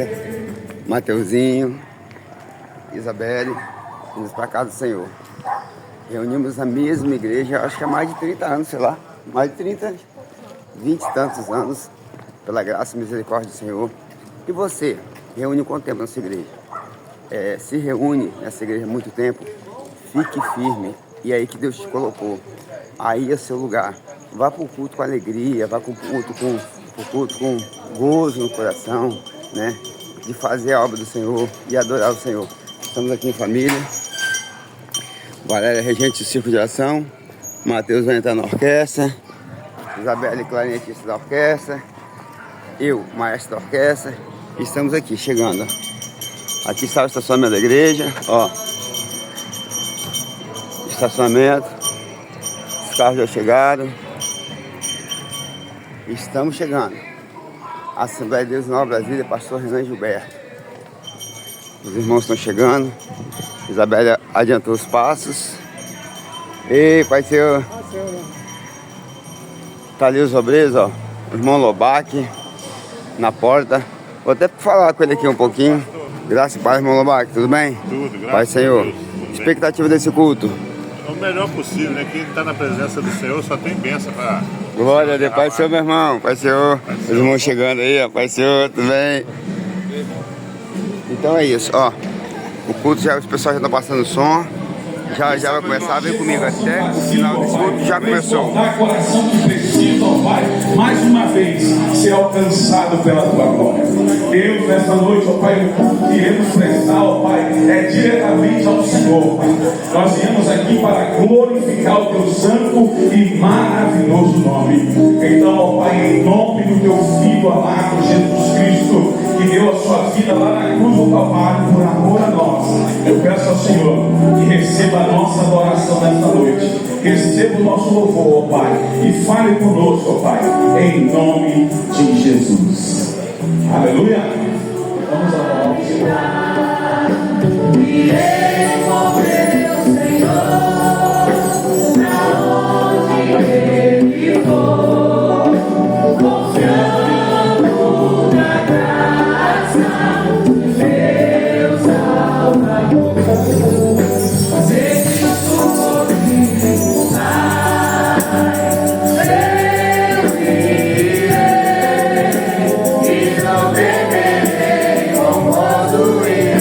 Cláudia, Mateuzinho, Isabelle, indo para casa do Senhor. Reunimos na mesma igreja, acho que há mais de 30 anos, sei lá, mais de 30, 20 e tantos anos, pela graça e misericórdia do Senhor. E você, reúne quanto tempo nessa igreja? Se reúne nessa igreja há muito tempo, fique firme, e é aí que Deus te colocou. Aí é seu lugar. Vá para o culto com alegria, vá para o culto com gozo no coração, né? De fazer a obra do Senhor e adorar o Senhor. Estamos aqui em família. Valéria, regente do Circo de Ação. Mateus vai entrar na orquestra. Isabelle, clarinetista da orquestra. Eu, maestro da orquestra. Estamos aqui, chegando. Aqui está o estacionamento da igreja. Ó. Estacionamento. Os carros já chegaram. Estamos chegando. Assembleia de Deus Nova Brasília, pastor Renan Gilberto. Os irmãos estão chegando. Isabelle adiantou os passos. Ei, Pai Senhor. Tá ali os obreiros, ó. O irmão Lobac na porta. Vou até falar com ele aqui um pouquinho. Graças a Deus, irmão Lobac, tudo bem? Tudo, graças Pai Senhor. a Deus. Expectativa desse culto? É o melhor possível, né? Quem está na presença do Senhor só tem bênção para... Glória a Deus, Pai Senhor, meu irmão. Pai Senhor. Os irmãos chegando aí, ó. Pai Senhor, tudo bem? Então é isso, ó. O culto já, os pessoal já estão passando o som. Já vai começar, vem comigo até o final desse culto, já começou. Coração que precisa, ó Pai, mais uma vez ser alcançado pela Tua glória. Eu, nessa noite, ó Pai, queremos prestar, ó Pai, diretamente ao Senhor, Pai. Nós viemos aqui para glorificar o Teu santo e maravilhoso nome. Então, ó Pai, em nome do Teu Filho amado, Jesus Cristo, que deu a sua vida lá na cruz do Calvário por amor a nós, eu peço ao Senhor que receba a nossa adoração nesta noite, receba o nosso louvor, ó Pai, e fale conosco, ó Pai, em nome de Jesus. Aleluia. Vamos adorar o Senhor. Não temerei, com gozo e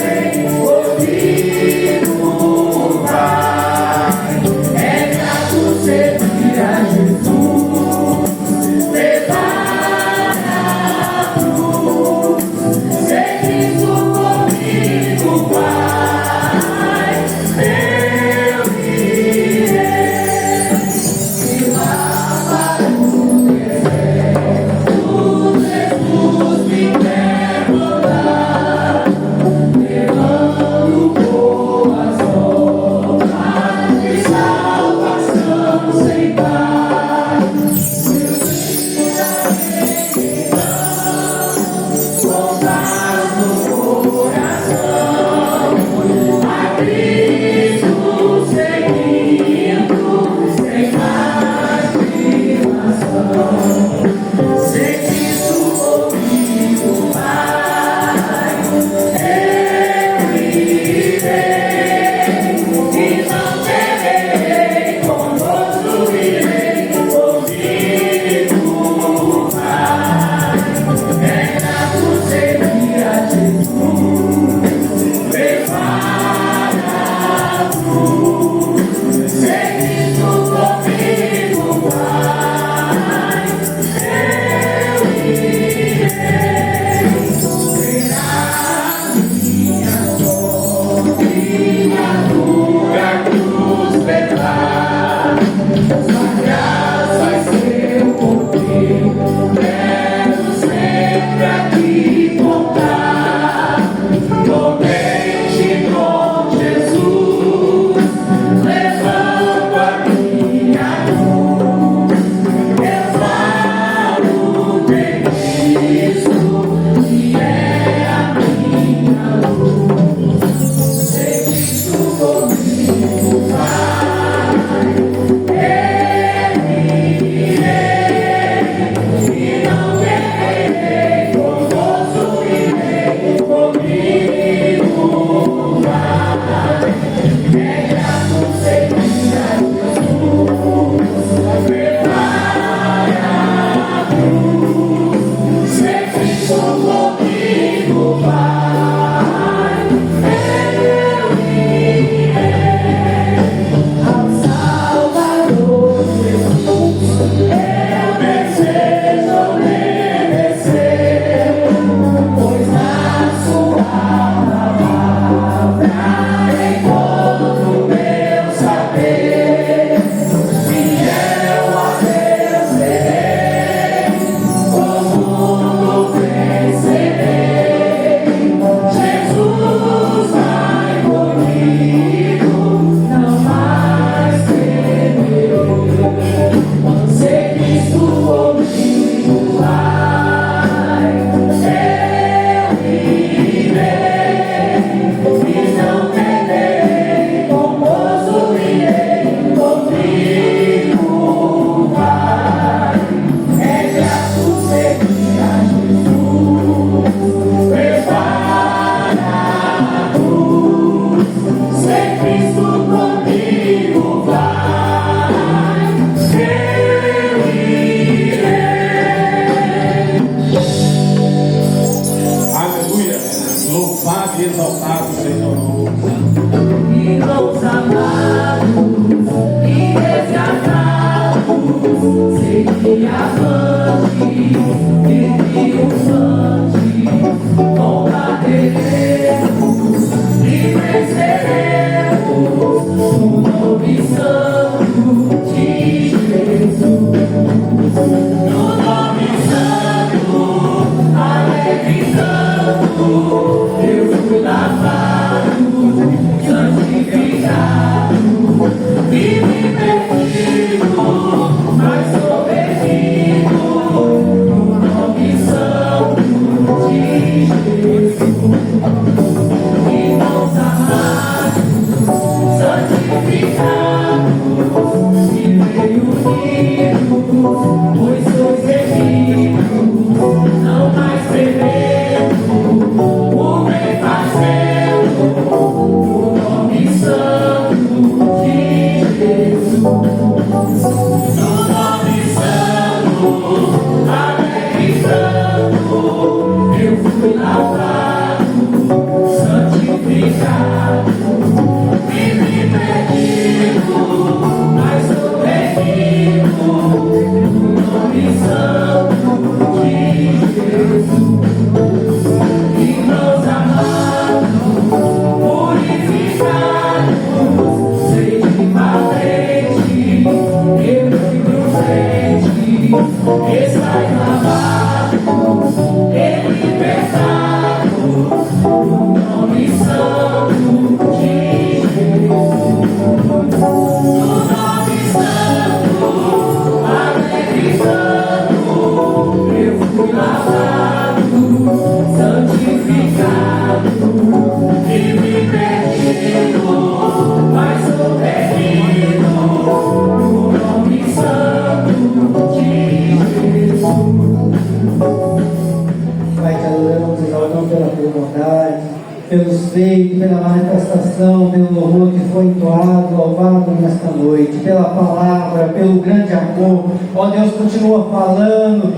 pelos feitos, pela manifestação, pelo louvor que foi entoado, louvado nesta noite, pela palavra, pelo grande amor. Ó Deus, continua falando,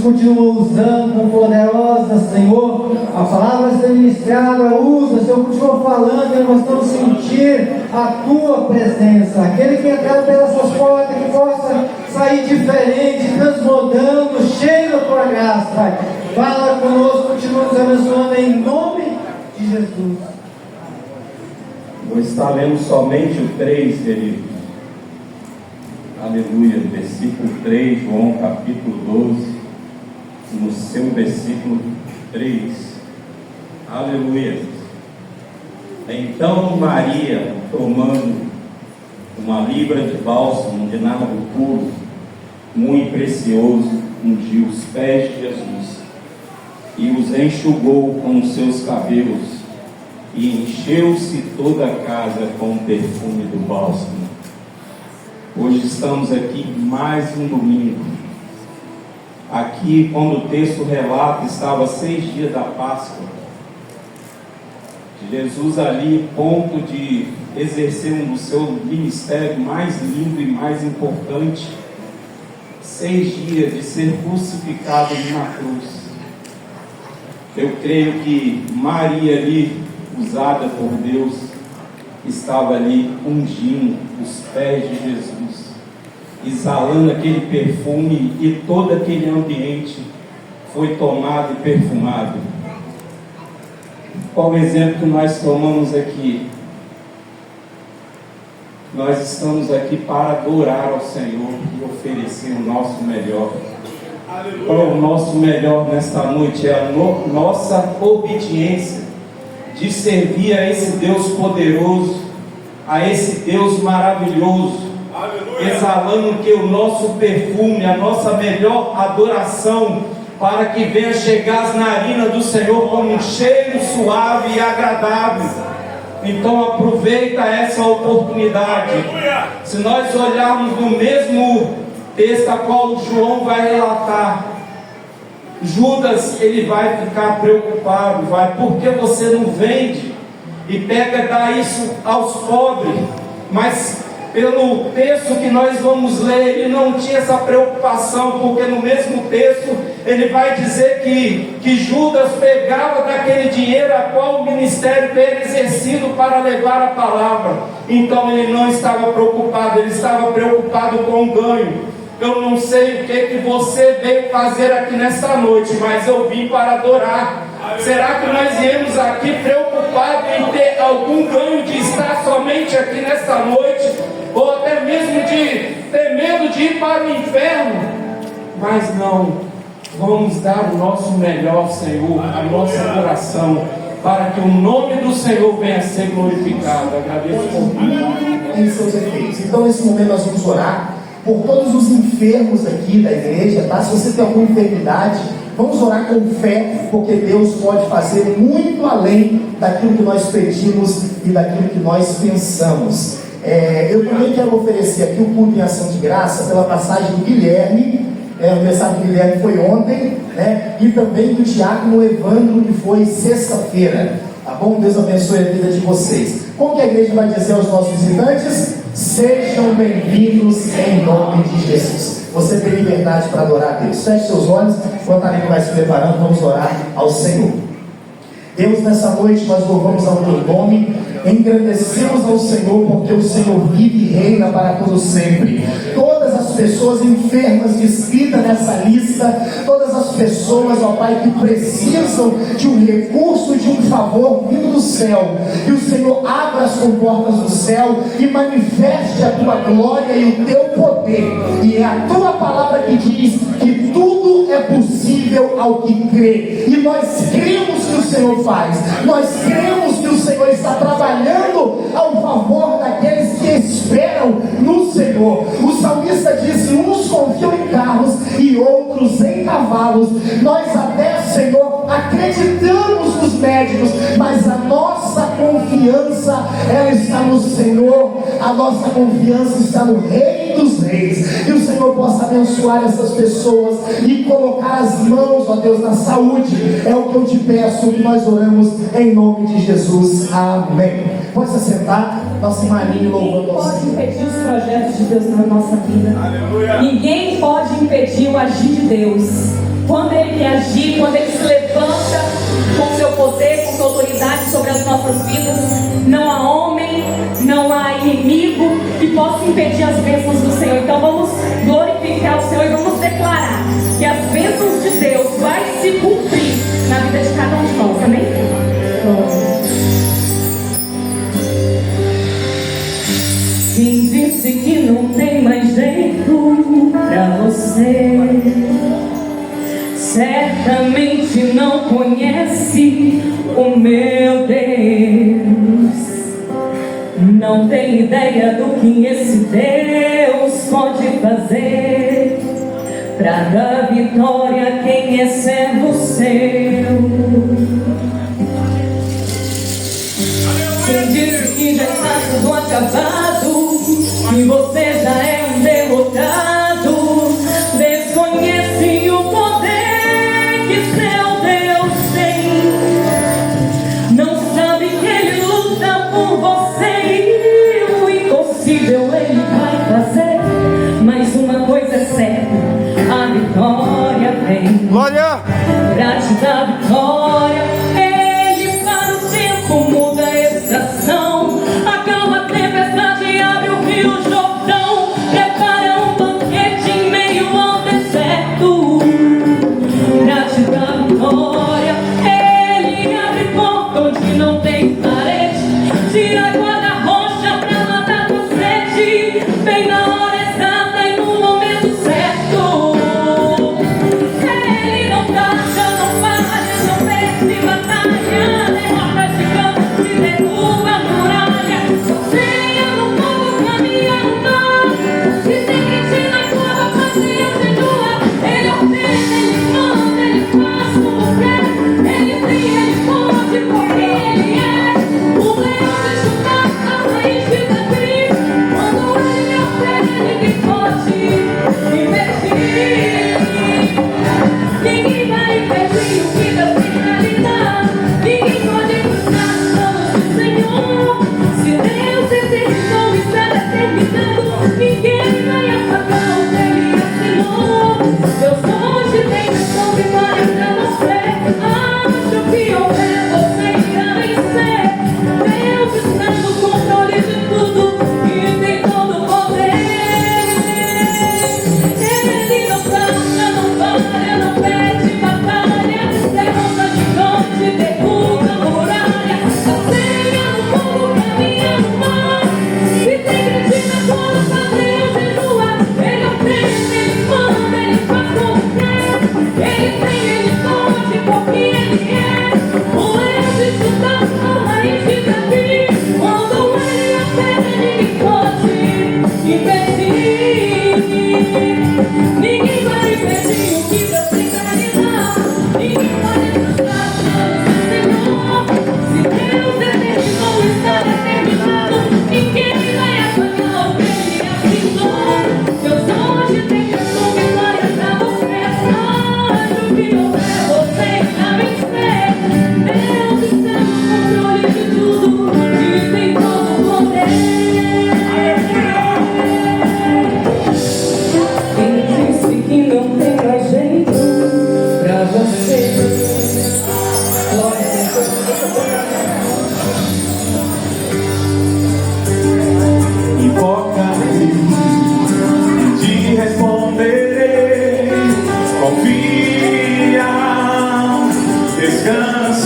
continua usando com poderosa, Senhor, a palavra ser ministrada, usa, Senhor, continua falando, que nós vamos sentir a Tua presença. Aquele que entrar pelas suas portas, que possa sair diferente, transbordando, cheio da Tua graça, Pai. Fala conosco, continua nos abençoando em nome de Jesus. Vou estar lendo somente o 3, queridos. Aleluia. Versículo 3, João capítulo 12, no seu versículo 3. Aleluia. Então Maria, tomando uma libra de bálsamo de nardo puro, muito precioso, ungiu os pés de Jesus e os enxugou com os seus cabelos, e encheu-se toda a casa com o perfume do bálsamo. Hoje estamos aqui mais um domingo. Aqui, quando o texto relata, estava 6 dias da Páscoa. Jesus ali, ponto de exercer um do seu ministério mais lindo e mais importante. 6 dias de ser crucificado na cruz. Eu creio que Maria ali, usada por Deus, estava ali ungindo os pés de Jesus, exalando aquele perfume, e todo aquele ambiente foi tomado e perfumado. Qual o exemplo que nós tomamos aqui? Nós estamos aqui para adorar ao Senhor e oferecer o nosso melhor. Qual é o nosso melhor nesta noite? É a nossa obediência de servir a esse Deus poderoso, a esse Deus maravilhoso, exalando que o nosso perfume, a nossa melhor adoração, para que venha chegar as narinas do Senhor como um cheiro suave e agradável. Então aproveita essa oportunidade. Se nós olharmos no mesmo texto a qual João vai relatar, Judas, ele vai ficar preocupado, por que você não vende e pega, dá isso aos pobres? Mas pelo texto que nós vamos ler, ele não tinha essa preocupação, porque no mesmo texto ele vai dizer que Judas pegava daquele dinheiro a qual o ministério era exercido para levar a palavra. Então ele não estava preocupado, ele estava preocupado com o ganho. Eu não sei o que você veio fazer aqui nesta noite, mas eu vim para adorar. Será que nós viemos aqui preocupados em ter algum ganho de estar somente aqui nesta noite, ou até mesmo de ter medo de ir para o inferno? Mas não, vamos dar o nosso melhor, Senhor, a nossa adoração, para que o nome do Senhor venha a ser glorificado. Agradeço por tudo em seus efeitos. Então nesse momento nós vamos orar por todos os enfermos aqui da igreja, tá? Se você tem alguma enfermidade, vamos orar com fé, porque Deus pode fazer muito além daquilo que nós pedimos e daquilo que nós pensamos. Eu também quero oferecer aqui o culto em ação de graça pela passagem do Guilherme. O aniversário do Guilherme foi ontem, né? E também do diácono Evandro, que foi sexta-feira. Tá bom? Deus abençoe a vida de vocês. Como que a igreja vai dizer aos nossos visitantes? Sejam bem-vindos em nome de Jesus. Você tem liberdade para adorar a Deus. Feche seus olhos, enquanto a língua vai se preparando, vamos orar ao Senhor. Deus, nessa noite nós louvamos ao teu nome, engrandecemos ao Senhor, porque o Senhor vive e reina para todo sempre. Todas as pessoas enfermas descritas nessa lista, todas as pessoas, ó Pai, que precisam de um recurso, de um favor vindo do céu, que o Senhor abra as comportas do céu e manifeste a tua glória e o teu poder. E é a tua palavra que diz que tudo é possível ao que crê, e nós cremos que o Senhor faz, nós cremos que o Senhor está trabalhando ao favor daqueles que esperam no Senhor. O salmista diz: uns confiam em carros e outros em cavalos. Nós até, Senhor, acreditamos nos médicos, mas a nossa confiança, ela está no Senhor. A nossa confiança está no Rei dos Reis. Que o Senhor possa abençoar essas pessoas e colocar as mãos, ó Deus, na saúde. É o que eu te peço, que nós oramos em nome de Jesus. Amém. Pode se sentar. Nossa Marinho louvando ao Senhor. Ninguém pode impedir os projetos de Deus na nossa vida. Aleluia. Ninguém pode impedir o agir de Deus. Quando Ele agir, quando Ele se levanta com seu poder, com sua autoridade sobre as nossas vidas, não há homem, não há inimigo que possa impedir as bênçãos do Senhor. Então vamos glorificar o Senhor e vamos declarar que as bênçãos de Deus vai se cumprir na vida de cada um de nós. Amém? Quem disse que não tem mais jeito pra você, certamente não conhece o meu Deus. Não tem ideia do que esse Deus pode fazer pra dar vitória a quem é servo seu. Quem disse que já está tudo acabado, que você já é um derrotado, desconhece o poder que seu Deus tem. Não sabe que Ele luta por você e o impossível Ele vai fazer. Mas uma coisa é certa, a vitória vem. Glória! Pra te dar vitória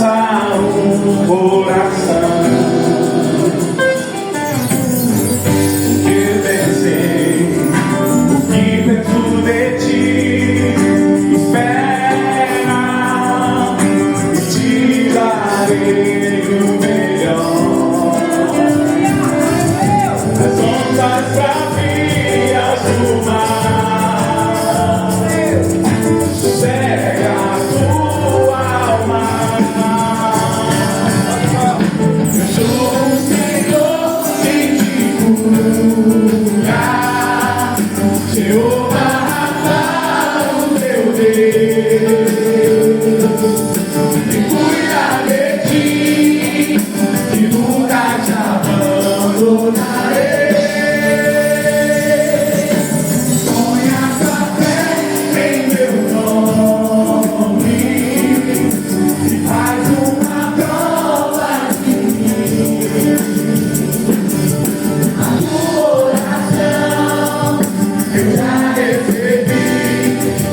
descansa o coração. O que penso de ti, espera e te darei o melhor. As ondas bravias do mar, sossega a tua alma. Eu sou o Senhor que te cura, Senhor, arrasta o teu dedo e cuida de ti, e nunca te abandonarei. Ponha tua fé em meu nome e faz uma prova de mim. A tua oração eu já recebi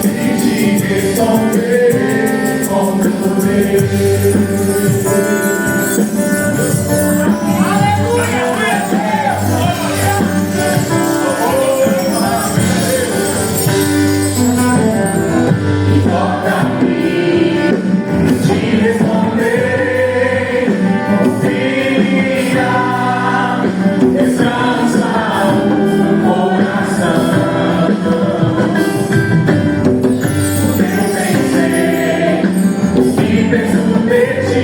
e te responderei com teu poder. Toca a mim, te responderei, confia, descansa o coração. Eu pensei, o que penso de ti,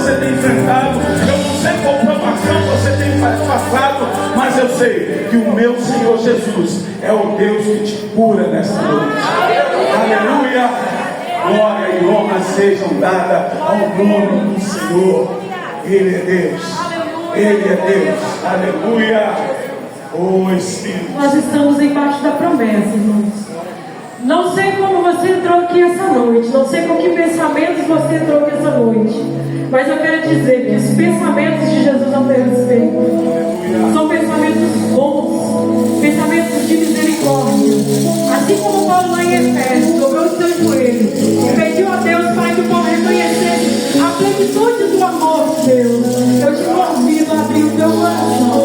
você tem enfrentado, eu não sei qual provação você tem passado, mas eu sei que o meu Senhor Jesus é o Deus que te cura nesta noite. Aleluia! Glória e honra sejam dadas ao nome do Senhor. Ele é Deus. Ele é Deus. Aleluia! Oh Espírito. Nós estamos embaixo da promessa, irmãos. Não sei como você entrou aqui essa noite, não sei com que pensamentos você entrou aqui essa noite, mas eu quero dizer que os pensamentos de Jesus ao teu respeito são pensamentos bons, pensamentos de misericórdia. Assim como Paulo lá em Efésios dobrou os seus joelhos e pediu a Deus para que o povo reconhecesse a plenitude do amor de Deus, eu te convido a abrir o teu coração.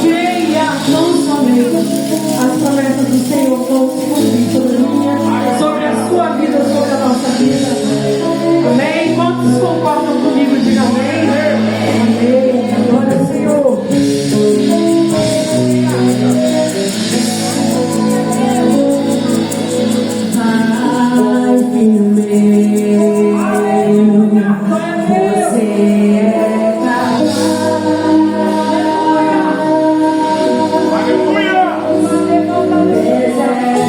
Creia tão somente as promessas do Senhor vão se cumprir sobre a minha, sobre a sua vida, sobre a nossa vida. Amém? Quantos concordam comigo? Diga amém. Amém. Glória ao Senhor. Ai, filho meu, você é capaz.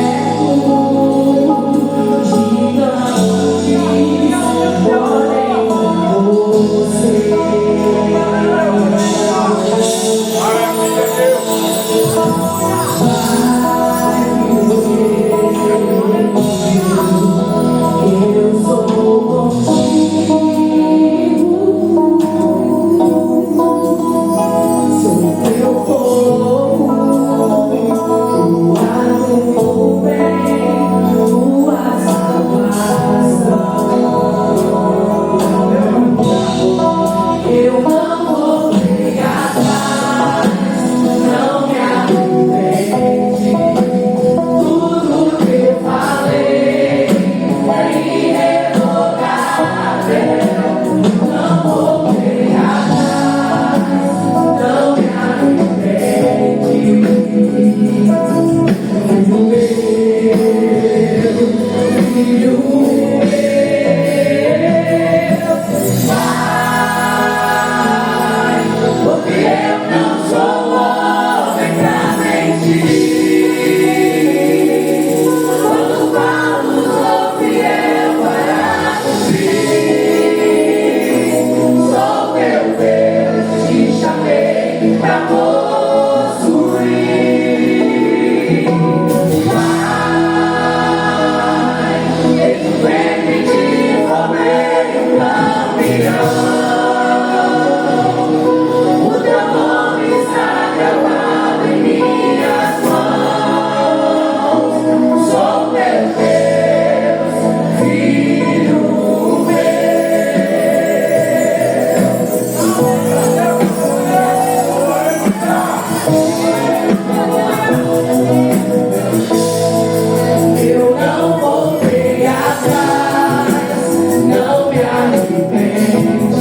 Não me arrependo.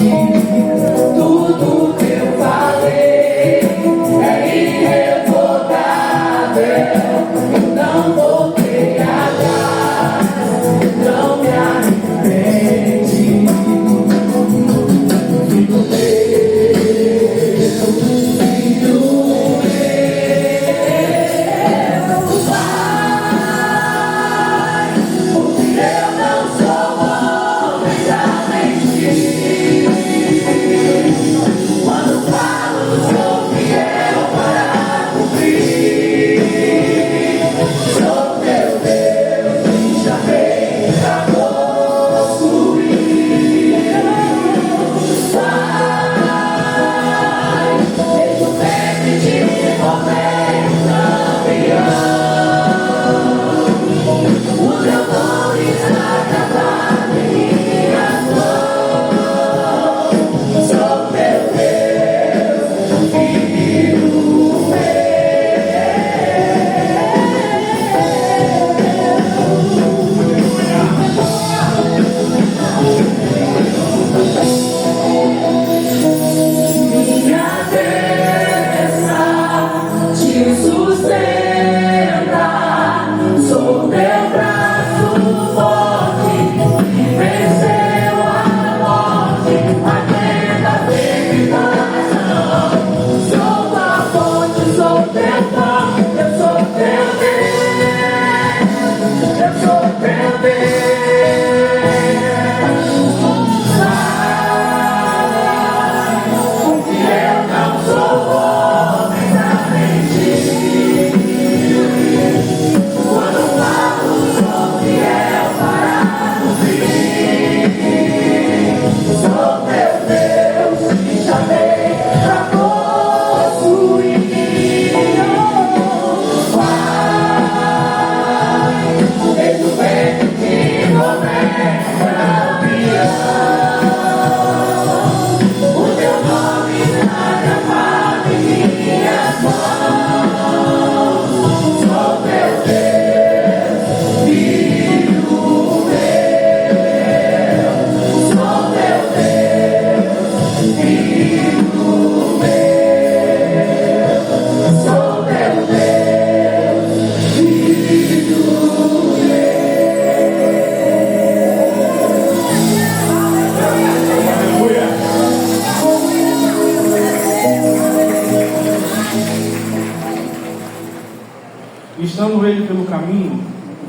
passando ele pelo caminho,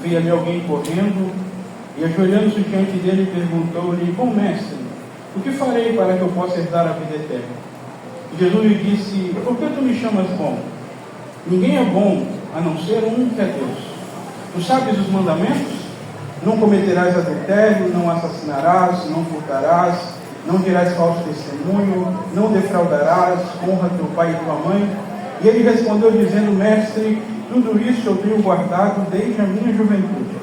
veio ali alguém correndo, e ajoelhando-se diante dele, perguntou-lhe: bom mestre, o que farei para que eu possa herdar a vida eterna? E Jesus lhe disse: por que tu me chamas bom? Ninguém é bom, a não ser um que é Deus. Tu sabes os mandamentos? Não cometerás adultério, não assassinarás, não furtarás, não dirás falso testemunho, não defraudarás, honra teu pai e tua mãe. E ele respondeu dizendo: mestre, tudo isso eu tenho guardado desde a minha juventude.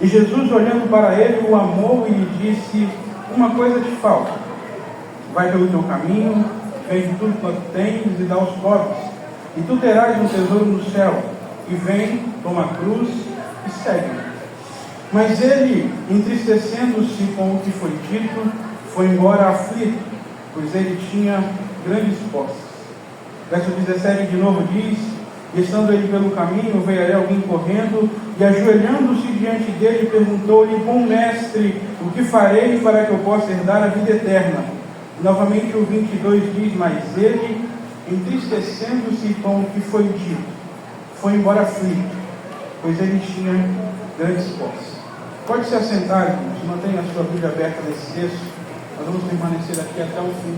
E Jesus, olhando para ele, o amou e lhe disse: uma coisa te falta. Vai pelo teu caminho, vende tudo quanto tens e dá aos pobres, e tu terás um tesouro no céu. E vem, toma a cruz e segue-me. Mas ele, entristecendo-se com o que foi dito, foi embora aflito, pois ele tinha grandes posses. Verso 17 de novo diz: e estando ele pelo caminho, veio ali alguém correndo, e ajoelhando-se diante dele, perguntou-lhe: bom mestre, o que farei para que eu possa herdar a vida eterna? E novamente o 22 diz: mas ele, entristecendo-se com o que foi dito, foi embora aflito, pois ele tinha grandes posses. Pode se assentar, irmãos, mantenha a sua Bíblia aberta nesse texto. Nós vamos permanecer aqui até o fim,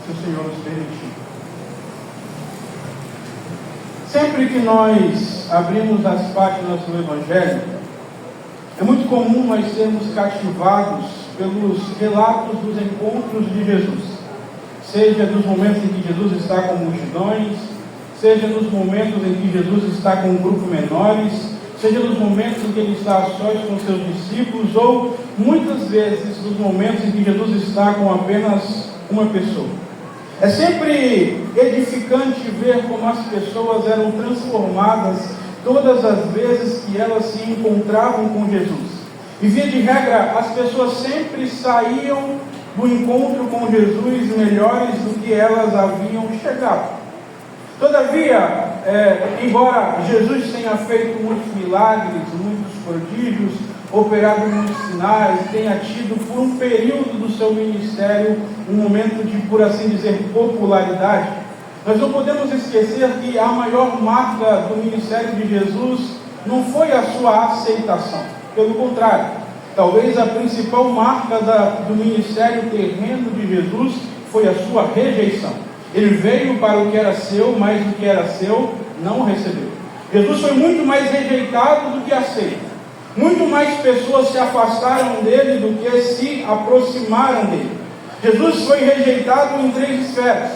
se o Senhor nos permitir. Sempre que nós abrimos as páginas do Evangelho, é muito comum nós sermos cativados pelos relatos dos encontros de Jesus. Seja nos momentos em que Jesus está com multidões, seja nos momentos em que Jesus está com um grupo menores, seja nos momentos em que ele está a sós com seus discípulos, ou muitas vezes nos momentos em que Jesus está com apenas uma pessoa. É sempre edificante ver como as pessoas eram transformadas todas as vezes que elas se encontravam com Jesus. E via de regra, as pessoas sempre saíam do encontro com Jesus melhores do que elas haviam chegado. Todavia, embora Jesus tenha feito muitos milagres, muitos prodígios, operado muitos sinais, tenha tido por um período do seu ministério um momento de, por assim dizer, popularidade, nós não podemos esquecer que a maior marca do ministério de Jesus não foi a sua aceitação. Pelo contrário, talvez a principal marca do ministério terreno de Jesus foi a sua rejeição. Ele veio para o que era seu, mas o que era seu não recebeu. Jesus foi muito mais rejeitado do que aceito. Muito mais pessoas se afastaram dele do que se aproximaram dele. Jesus foi rejeitado em 3 esferas.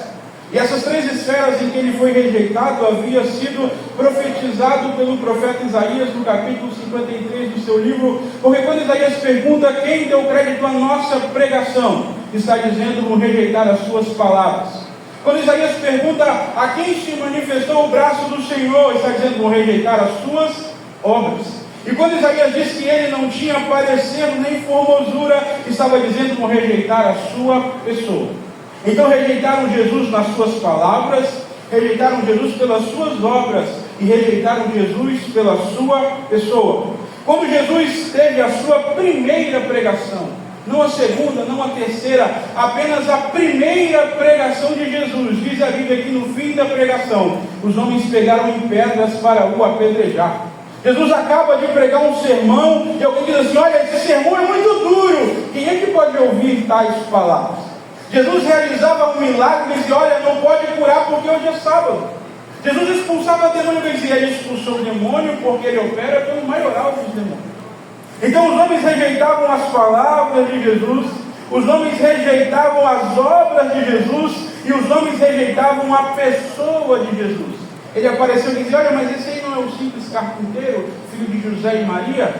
E essas 3 esferas em que ele foi rejeitado havia sido profetizado pelo profeta Isaías no capítulo 53 do seu livro, porque quando Isaías pergunta quem deu crédito à nossa pregação, está dizendo não rejeitar as suas palavras. Quando Isaías pergunta a quem se manifestou o braço do Senhor, está dizendo não rejeitar as suas obras. E quando Isaías disse que ele não tinha parecer nem formosura, estava dizendo não rejeitar a sua pessoa. Então rejeitaram Jesus nas suas palavras, rejeitaram Jesus pelas suas obras e rejeitaram Jesus pela sua pessoa. Quando Jesus teve a sua primeira pregação, não a segunda, não a terceira, apenas a primeira pregação de Jesus, diz a Bíblia que no fim da pregação, os homens pegaram em pedras para o apedrejar. Jesus acaba de pregar um sermão e alguém diz assim: olha, esse sermão é muito duro, quem é que pode ouvir tais palavras? Jesus realizava um milagre e dizia: olha, não pode curar porque hoje é sábado. Jesus expulsava demônio e dizia: ele expulsou o demônio porque ele opera pelo maioral dos demônios. Então os homens rejeitavam as palavras de Jesus, os homens rejeitavam as obras de Jesus e os homens rejeitavam a pessoa de Jesus. Ele apareceu e disse: olha, mas esse aí não é um simples carpinteiro, filho de José e Maria?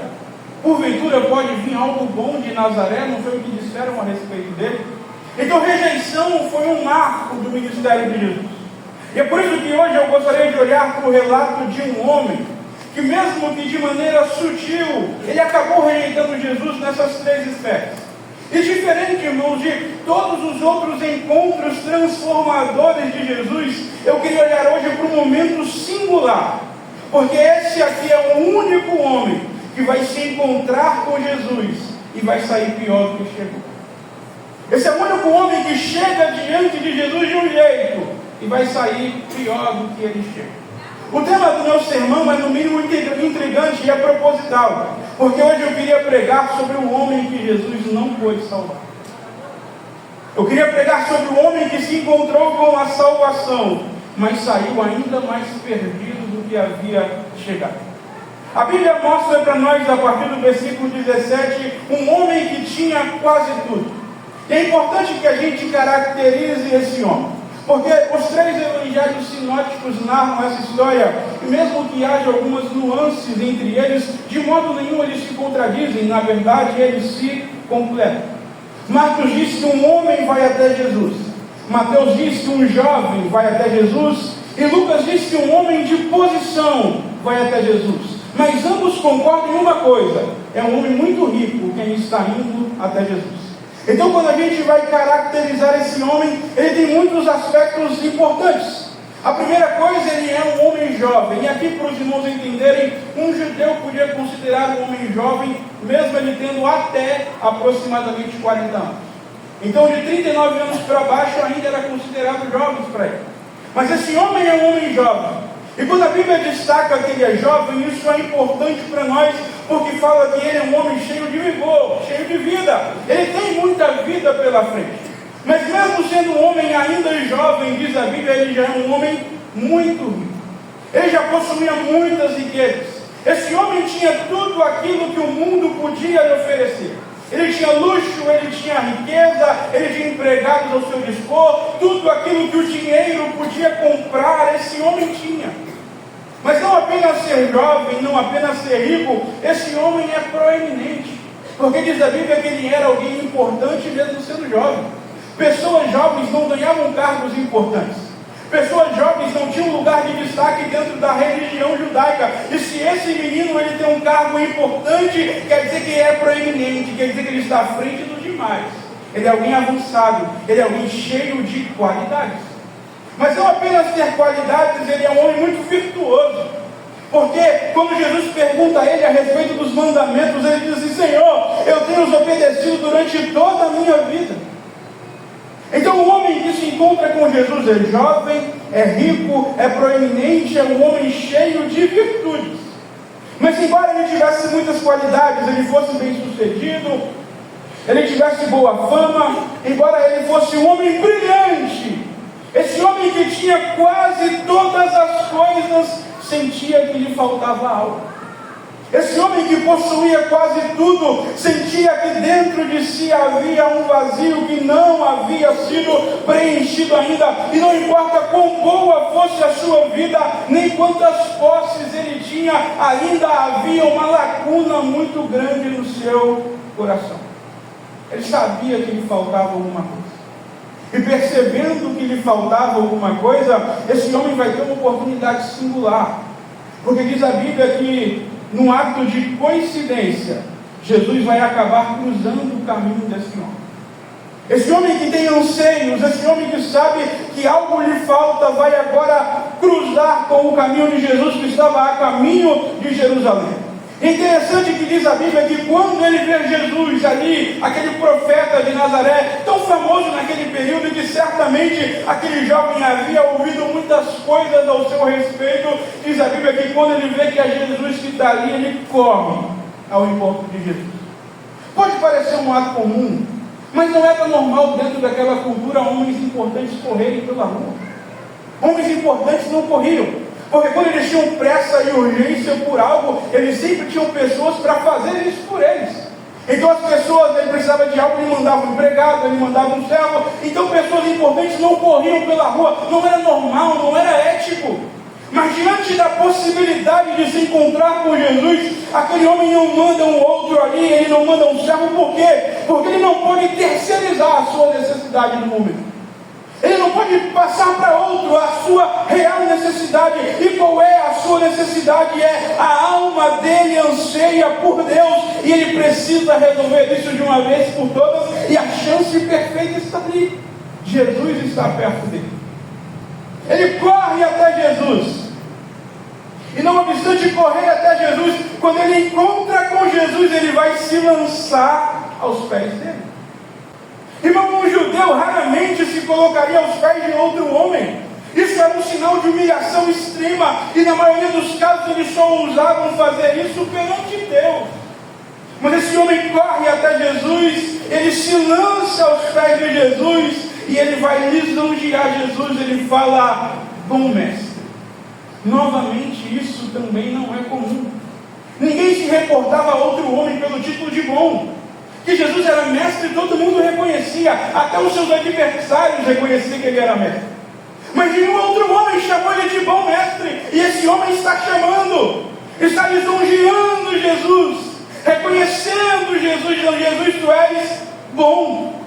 Porventura pode vir algo bom de Nazaré? Não foi o que disseram a respeito dele? Então rejeição foi um marco do ministério de Jesus. E é por isso que hoje eu gostaria de olhar para o relato de um homem que, mesmo que de maneira sutil, ele acabou rejeitando Jesus nessas 3 esferas. E diferente, irmãos, de todos os outros encontros transformadores de Jesus, eu queria olhar hoje para um momento singular, porque esse aqui é o único homem que vai se encontrar com Jesus e vai sair pior do que chegou. Esse é o único homem que chega diante de Jesus de um jeito e vai sair pior do que ele chega. O tema do meu sermão é no mínimo intrigante e é proposital, porque hoje eu queria pregar sobre o homem que Jesus não pôde salvar. Eu queria pregar sobre o homem que se encontrou com a salvação, mas saiu ainda mais perdido do que havia chegado. A Bíblia mostra para nós, a partir do versículo 17, um homem que tinha quase tudo. E é importante que a gente caracterize esse homem, porque os 3 evangelhos sinóticos narram essa história, e mesmo que haja algumas nuances entre eles, de modo nenhum eles se contradizem, na verdade eles se completam. Marcos diz que um homem vai até Jesus, Mateus diz que um jovem vai até Jesus, e Lucas diz que um homem de posição vai até Jesus. Mas ambos concordam em uma coisa: é um homem muito rico quem está indo até Jesus. Então, quando a gente vai caracterizar esse homem, ele tem muitos aspectos importantes. A primeira coisa, ele é um homem jovem. E aqui, para os irmãos entenderem, um judeu podia considerar um homem jovem, mesmo ele tendo até aproximadamente 40 anos. Então, de 39 anos para baixo, ainda era considerado jovem para ele. Mas esse homem é um homem jovem. E quando a Bíblia destaca que ele é jovem, isso é importante para nós, porque fala que ele é um homem cheio de vigor, cheio de vida. Ele tem muita vida pela frente. Mas mesmo sendo um homem ainda jovem, diz a Bíblia, ele já é um homem muito rico. Ele já possuía muitas riquezas. Esse homem tinha tudo aquilo que o mundo podia lhe oferecer. Ele tinha luxo, ele tinha riqueza, ele tinha empregados ao seu dispor, tudo aquilo que o dinheiro podia comprar, esse homem tinha. Mas não apenas ser jovem, não apenas ser rico, esse homem é proeminente, porque diz a Bíblia que ele era alguém importante mesmo sendo jovem. Pessoas jovens não ganhavam cargos importantes. Pessoas jovens não tinham lugar de destaque dentro da religião judaica. E se esse menino ele tem um cargo importante, quer dizer que ele é proeminente, quer dizer que ele está à frente dos demais. Ele é alguém avançado, ele é alguém cheio de qualidades. Mas não apenas ter qualidades, ele é um homem muito virtuoso. Porque quando Jesus pergunta a ele a respeito dos mandamentos, ele diz assim: Senhor, eu tenho os obedecido durante toda a minha vida. Então o homem que se encontra com Jesus é jovem, é rico, é proeminente, é um homem cheio de virtudes. Mas embora ele tivesse muitas qualidades, ele fosse bem sucedido, ele tivesse boa fama, embora ele fosse um homem brilhante, esse homem que tinha quase todas as coisas, sentia que lhe faltava algo. Esse homem que possuía quase tudo, sentia que dentro de si havia um vazio que não havia sido preenchido ainda. E não importa quão boa fosse a sua vida, nem quantas posses ele tinha, ainda havia uma lacuna muito grande no seu coração. Ele sabia que lhe faltava alguma coisa. E percebendo que lhe faltava alguma coisa, esse homem vai ter uma oportunidade singular. Porque diz a Bíblia que, num ato de coincidência, Jesus vai acabar cruzando o caminho desse homem. Esse homem que tem anseios, esse homem que sabe que algo lhe falta, vai agora cruzar com o caminho de Jesus, que estava a caminho de Jerusalém. É interessante que diz a Bíblia que quando ele vê Jesus ali, aquele profeta de Nazaré, tão famoso naquele período, que certamente aquele jovem havia ouvido muitas coisas ao seu respeito, diz a Bíblia que quando ele vê que é Jesus que está ali, ele corre ao encontro de Jesus. Pode parecer um ato comum, mas não era normal dentro daquela cultura homens importantes correrem pela rua. Homens importantes não corriam. Porque quando eles tinham pressa e urgência por algo, eles sempre tinham pessoas para fazer isso por eles. Então as pessoas, ele precisava de algo, ele mandava um empregado, ele mandava um servo. Então pessoas importantes não corriam pela rua, não era normal, não era ético. Mas diante da possibilidade de se encontrar com Jesus, aquele homem não manda um outro ali, ele não manda um servo, por quê? Porque ele não pode terceirizar a sua necessidade no momento. Ele não pode passar para outro a sua real necessidade. E qual é a sua necessidade? É a alma dele anseia por Deus, e ele precisa resolver isso de uma vez por todas, e a chance perfeita está ali. Jesus está perto dele. Ele corre até Jesus, e não obstante correr até Jesus, quando ele encontra com Jesus, ele vai se lançar aos pés dele. Irmão, um judeu raramente se colocaria aos pés de outro homem. Isso era um sinal de humilhação extrema, e na maioria dos casos eles só ousavam fazer isso perante Deus. Mas esse homem corre até Jesus, ele se lança aos pés de Jesus, e ele vai lisonjear Jesus, ele fala: bom mestre. Novamente, isso também não é comum. Ninguém se reportava a outro homem pelo título de bom. Que Jesus era mestre, todo mundo reconhecia, até os seus adversários reconheciam que ele era mestre. Mas nenhum outro homem chamou ele de bom mestre, e esse homem está chamando, está lisonjeando Jesus, reconhecendo Jesus, dizendo: Jesus, tu és bom.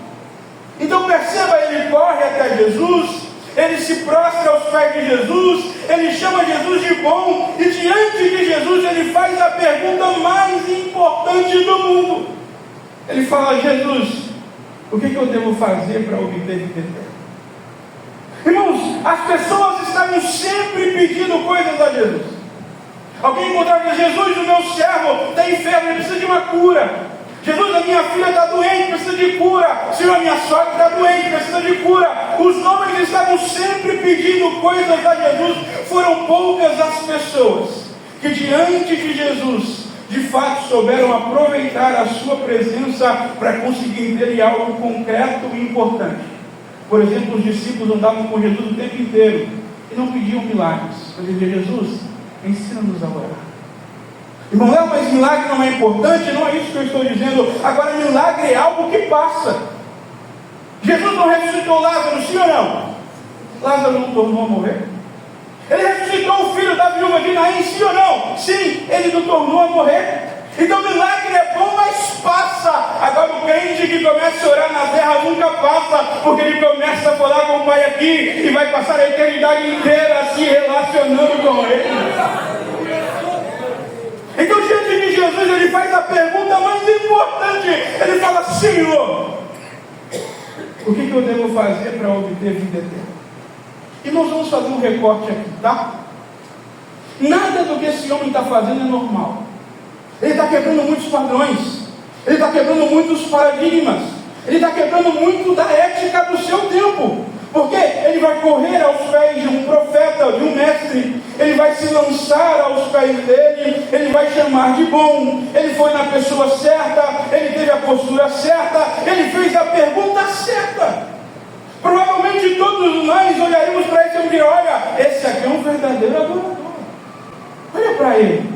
Então perceba, ele corre até Jesus, ele se prostra aos pés de Jesus, ele chama Jesus de bom, e diante de Jesus ele faz a pergunta mais importante do mundo. Ele fala: Jesus, o que eu devo fazer para obter vida eterna? Irmãos, as pessoas estavam sempre pedindo coisas a Jesus. Alguém encontrava: Jesus, o meu servo está enfermo, ele precisa de uma cura. Jesus, a minha filha está doente, precisa de cura. Senhor, a minha sogra está doente, precisa de cura. Os homens estavam sempre pedindo coisas a Jesus. Foram poucas as pessoas que diante de Jesus, de fato, souberam aproveitar a sua presença para conseguir dele algo concreto e importante. Por exemplo, os discípulos andavam com Jesus o tempo inteiro e não pediam milagres. Eles diziam: Jesus, ensina-nos a orar. Irmão, mas milagre não é importante? Não é isso que eu estou dizendo. Agora, milagre é algo que passa. Jesus não ressuscitou Lázaro, sim ou não? Lázaro não tornou a morrer. Ele ressuscitou o filho da viúva de Naim, sim ou não? Sim, ele não tornou a morrer. Então milagre é bom, mas passa. Agora o crente que começa a orar na terra nunca passa, porque ele começa a falar com o Pai aqui e vai passar a eternidade inteira se relacionando com ele. Então diante de Jesus ele faz a pergunta mais importante. Ele fala: Senhor, o que eu devo fazer para obter vida eterna? E nós vamos fazer um recorte aqui, tá? Nada do que esse homem está fazendo é normal. Ele está quebrando muitos padrões, ele está quebrando muitos paradigmas, ele está quebrando muito da ética do seu tempo. Porque ele vai correr aos pés de um profeta, de um mestre, ele vai se lançar aos pés dele, ele vai chamar de bom, ele foi na pessoa certa, ele teve a postura certa, ele fez a pergunta certa. Provavelmente todos nós olharemos para esse homem e: olha, esse aqui é um verdadeiro adorador. Olha para ele,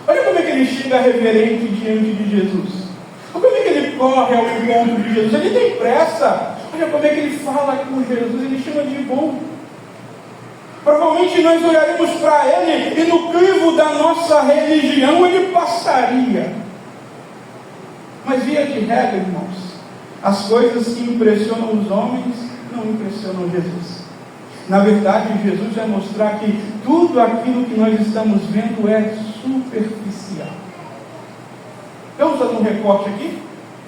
olha como é que ele chega reverente diante de Jesus, olha como é que ele corre ao encontro de Jesus, ele tem pressa. Olha como é que ele fala com Jesus, ele chama de bom. Provavelmente nós olharemos para ele e no crivo da nossa religião ele passaria. Mas via de regra, irmãos, as coisas que impressionam os homens não impressionam Jesus. Na verdade, Jesus vai mostrar que tudo aquilo que nós estamos vendo é superficial. Vamos fazer um recorte aqui?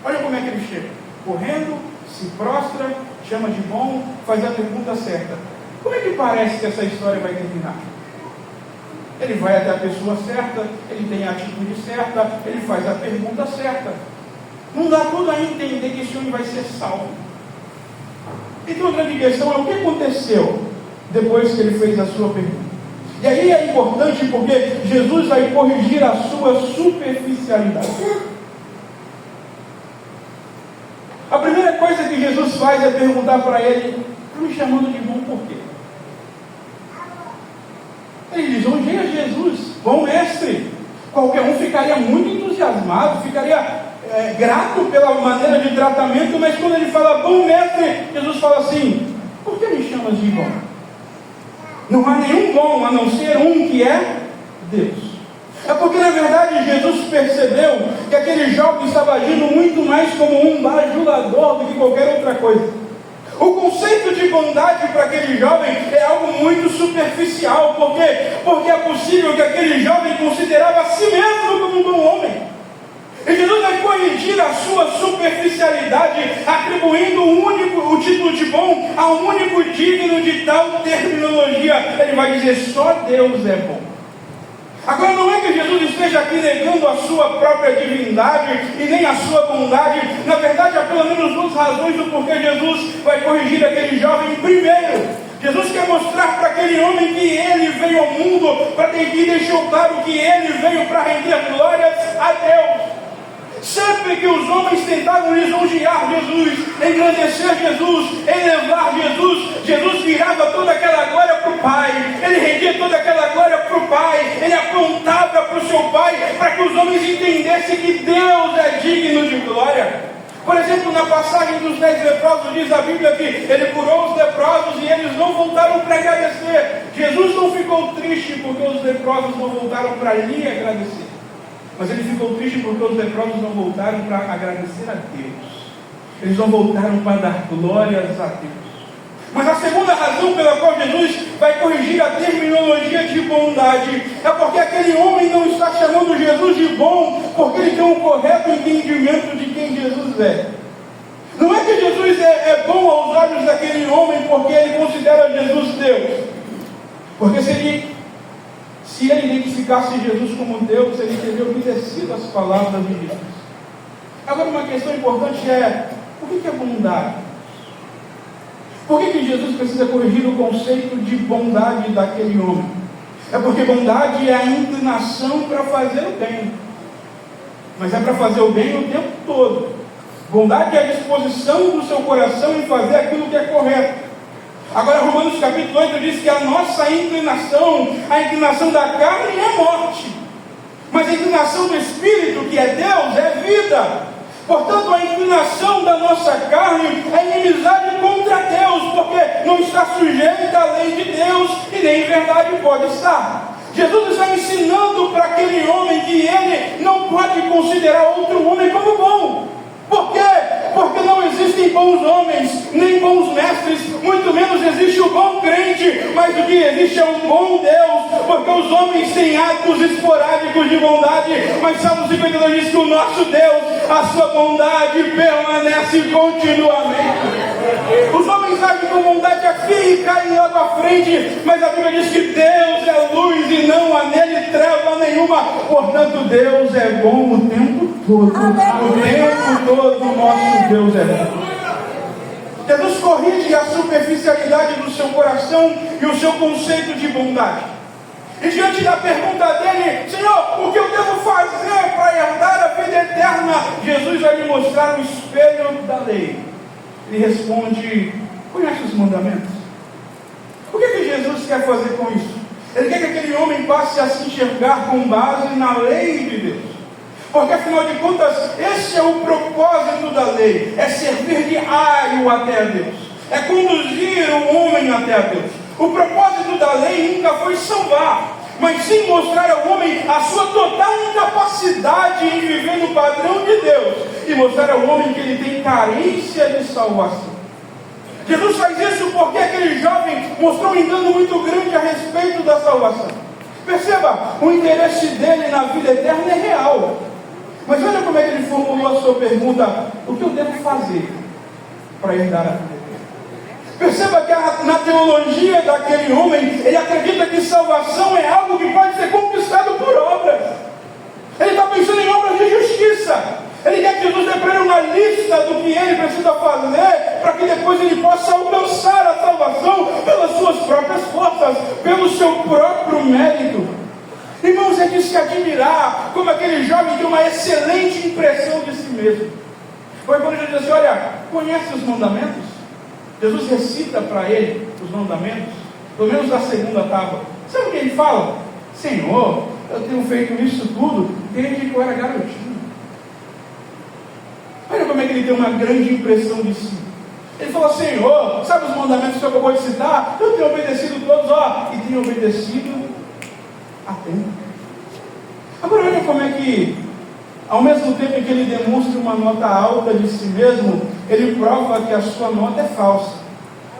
Olha como é que ele chega, correndo, se prostra, chama de bom, faz a pergunta certa. Como é que parece que essa história vai terminar? Ele vai até a pessoa certa, ele tem a atitude certa, ele faz a pergunta certa. Não dá tudo a entender que esse homem vai ser salvo. Então a grande questão é: o que aconteceu depois que ele fez a sua pergunta? E aí é importante porque Jesus vai corrigir a sua superficialidade. A primeira coisa que Jesus faz é perguntar para ele: está me chamando de bom por quê? Ele lisonjeia Jesus, bom mestre. Qualquer um ficaria muito entusiasmado, ficaria grato pela maneira de tratamento, mas quando ele fala bom mestre, Jesus fala assim: por que me chamas de bom? Não há nenhum bom a não ser um, que é Deus. É porque na verdade Jesus percebeu que aquele jovem estava agindo muito mais como um bajulador do que qualquer outra coisa. O conceito de bondade para aquele jovem é algo muito superficial. Por quê? Porque é possível que aquele jovem considerava a si mesmo como um bom homem. E Jesus vai corrigir a sua superficialidade, atribuindo o título de bom a um único digno de tal terminologia. Ele vai dizer: só Deus é bom. Agora não é que Jesus esteja aqui negando a sua própria divindade e nem a sua bondade. Na verdade, há pelo menos duas razões do porquê Jesus vai corrigir aquele jovem. Primeiro, Jesus quer mostrar para aquele homem que ele veio ao mundo para ter que deixar claro que ele veio para render glórias a Deus. Sempre que os homens tentavam lisonjear Jesus, engrandecer Jesus, elevar Jesus, Jesus virava toda aquela glória para o Pai, ele rendia toda aquela glória para o Pai, ele apontava para o seu Pai, para que os homens entendessem que Deus é digno de glória. Por exemplo, na passagem dos 10 leprosos, diz a Bíblia que ele curou os leprosos e eles não voltaram para agradecer. Jesus não ficou triste porque os leprosos não voltaram para lhe agradecer, mas ele ficou triste porque os leprosos não voltaram para agradecer a Deus. Eles não voltaram para dar glórias a Deus. Mas a segunda razão pela qual Jesus vai corrigir a terminologia de bondade é porque aquele homem não está chamando Jesus de bom porque ele tem um correto entendimento de quem Jesus é. Não é que Jesus é bom aos olhos daquele homem porque ele considera Jesus Deus. Porque se ele identificasse Jesus como Deus, ele teria obedecido as palavras de Jesus. Agora, uma questão importante é: o que é bondade? Por que Jesus precisa corrigir o conceito de bondade daquele homem? É porque bondade é a inclinação para fazer o bem, mas é para fazer o bem o tempo todo. Bondade é a disposição do seu coração em fazer aquilo que é correto. Agora, Romanos capítulo 8 diz que a nossa inclinação, a inclinação da carne é morte, mas a inclinação do Espírito, que é Deus, é vida. Portanto, a inclinação da nossa carne é inimizade contra Deus, porque não está sujeita à lei de Deus e nem em verdade pode estar. Jesus está ensinando para aquele homem que ele não pode considerar outro homem como bom. Por quê? Porque não existem bons homens, nem bons mestres, muito menos existe o bom crente, mas o que existe é um bom Deus, porque os homens têm atos esporádicos de bondade, mas Salmo 52 diz que o nosso Deus, a sua bondade permanece continuamente. Os homens agem com bondade aqui e caem logo à frente, mas a Bíblia diz que Deus é luz e não há nele treva nenhuma. Portanto, Deus é bom o tempo todo. O tempo todo o nosso Deus é bom. Jesus corrige a superficialidade do seu coração e o seu conceito de bondade. E diante da pergunta dele: Senhor, o que eu devo fazer para herdar a vida eterna? Jesus vai lhe mostrar o espelho da lei. Ele responde: conhece os mandamentos? O que Jesus quer fazer com isso? Ele quer que aquele homem passe a se enxergar com base na lei de Deus. Porque afinal de contas, esse é o propósito da lei: é servir de aio até a Deus, é conduzir o homem até a Deus. O propósito da lei nunca foi salvar, mas sim mostrar ao homem a sua total incapacidade em viver no padrão de Deus, e mostrar ao homem que ele tem carência de salvação. Jesus faz isso porque aquele jovem mostrou um engano muito grande a respeito da salvação. Perceba, o interesse dele na vida eterna é real, mas olha como é que ele formulou a sua pergunta: o que eu devo fazer para herdar a vida eterna? Perceba que na teologia daquele homem, ele acredita que salvação é algo que pode ser conquistado por obras. Ele está pensando em obras de justiça. Ele quer que Jesus dê para ele uma lista do que ele precisa fazer, para que depois ele possa alcançar a salvação pelas suas próprias forças, pelo seu próprio mérito. Irmãos, é de se admirar como aquele jovem tem uma excelente impressão de si mesmo. Foi quando Jesus disse: olha, conhece os mandamentos? Jesus recita para ele os mandamentos, pelo menos da segunda tábua. Sabe o que ele fala? Senhor, eu tenho feito isso tudo desde que eu era garotinho. Olha como é que ele tem uma grande impressão de si. Ele fala: Senhor, sabe os mandamentos que eu acabou de citar? Eu tenho obedecido todos, e tenho obedecido a tempo. Agora olha como é que, ao mesmo tempo que ele demonstra uma nota alta de si mesmo, ele prova que a sua nota é falsa.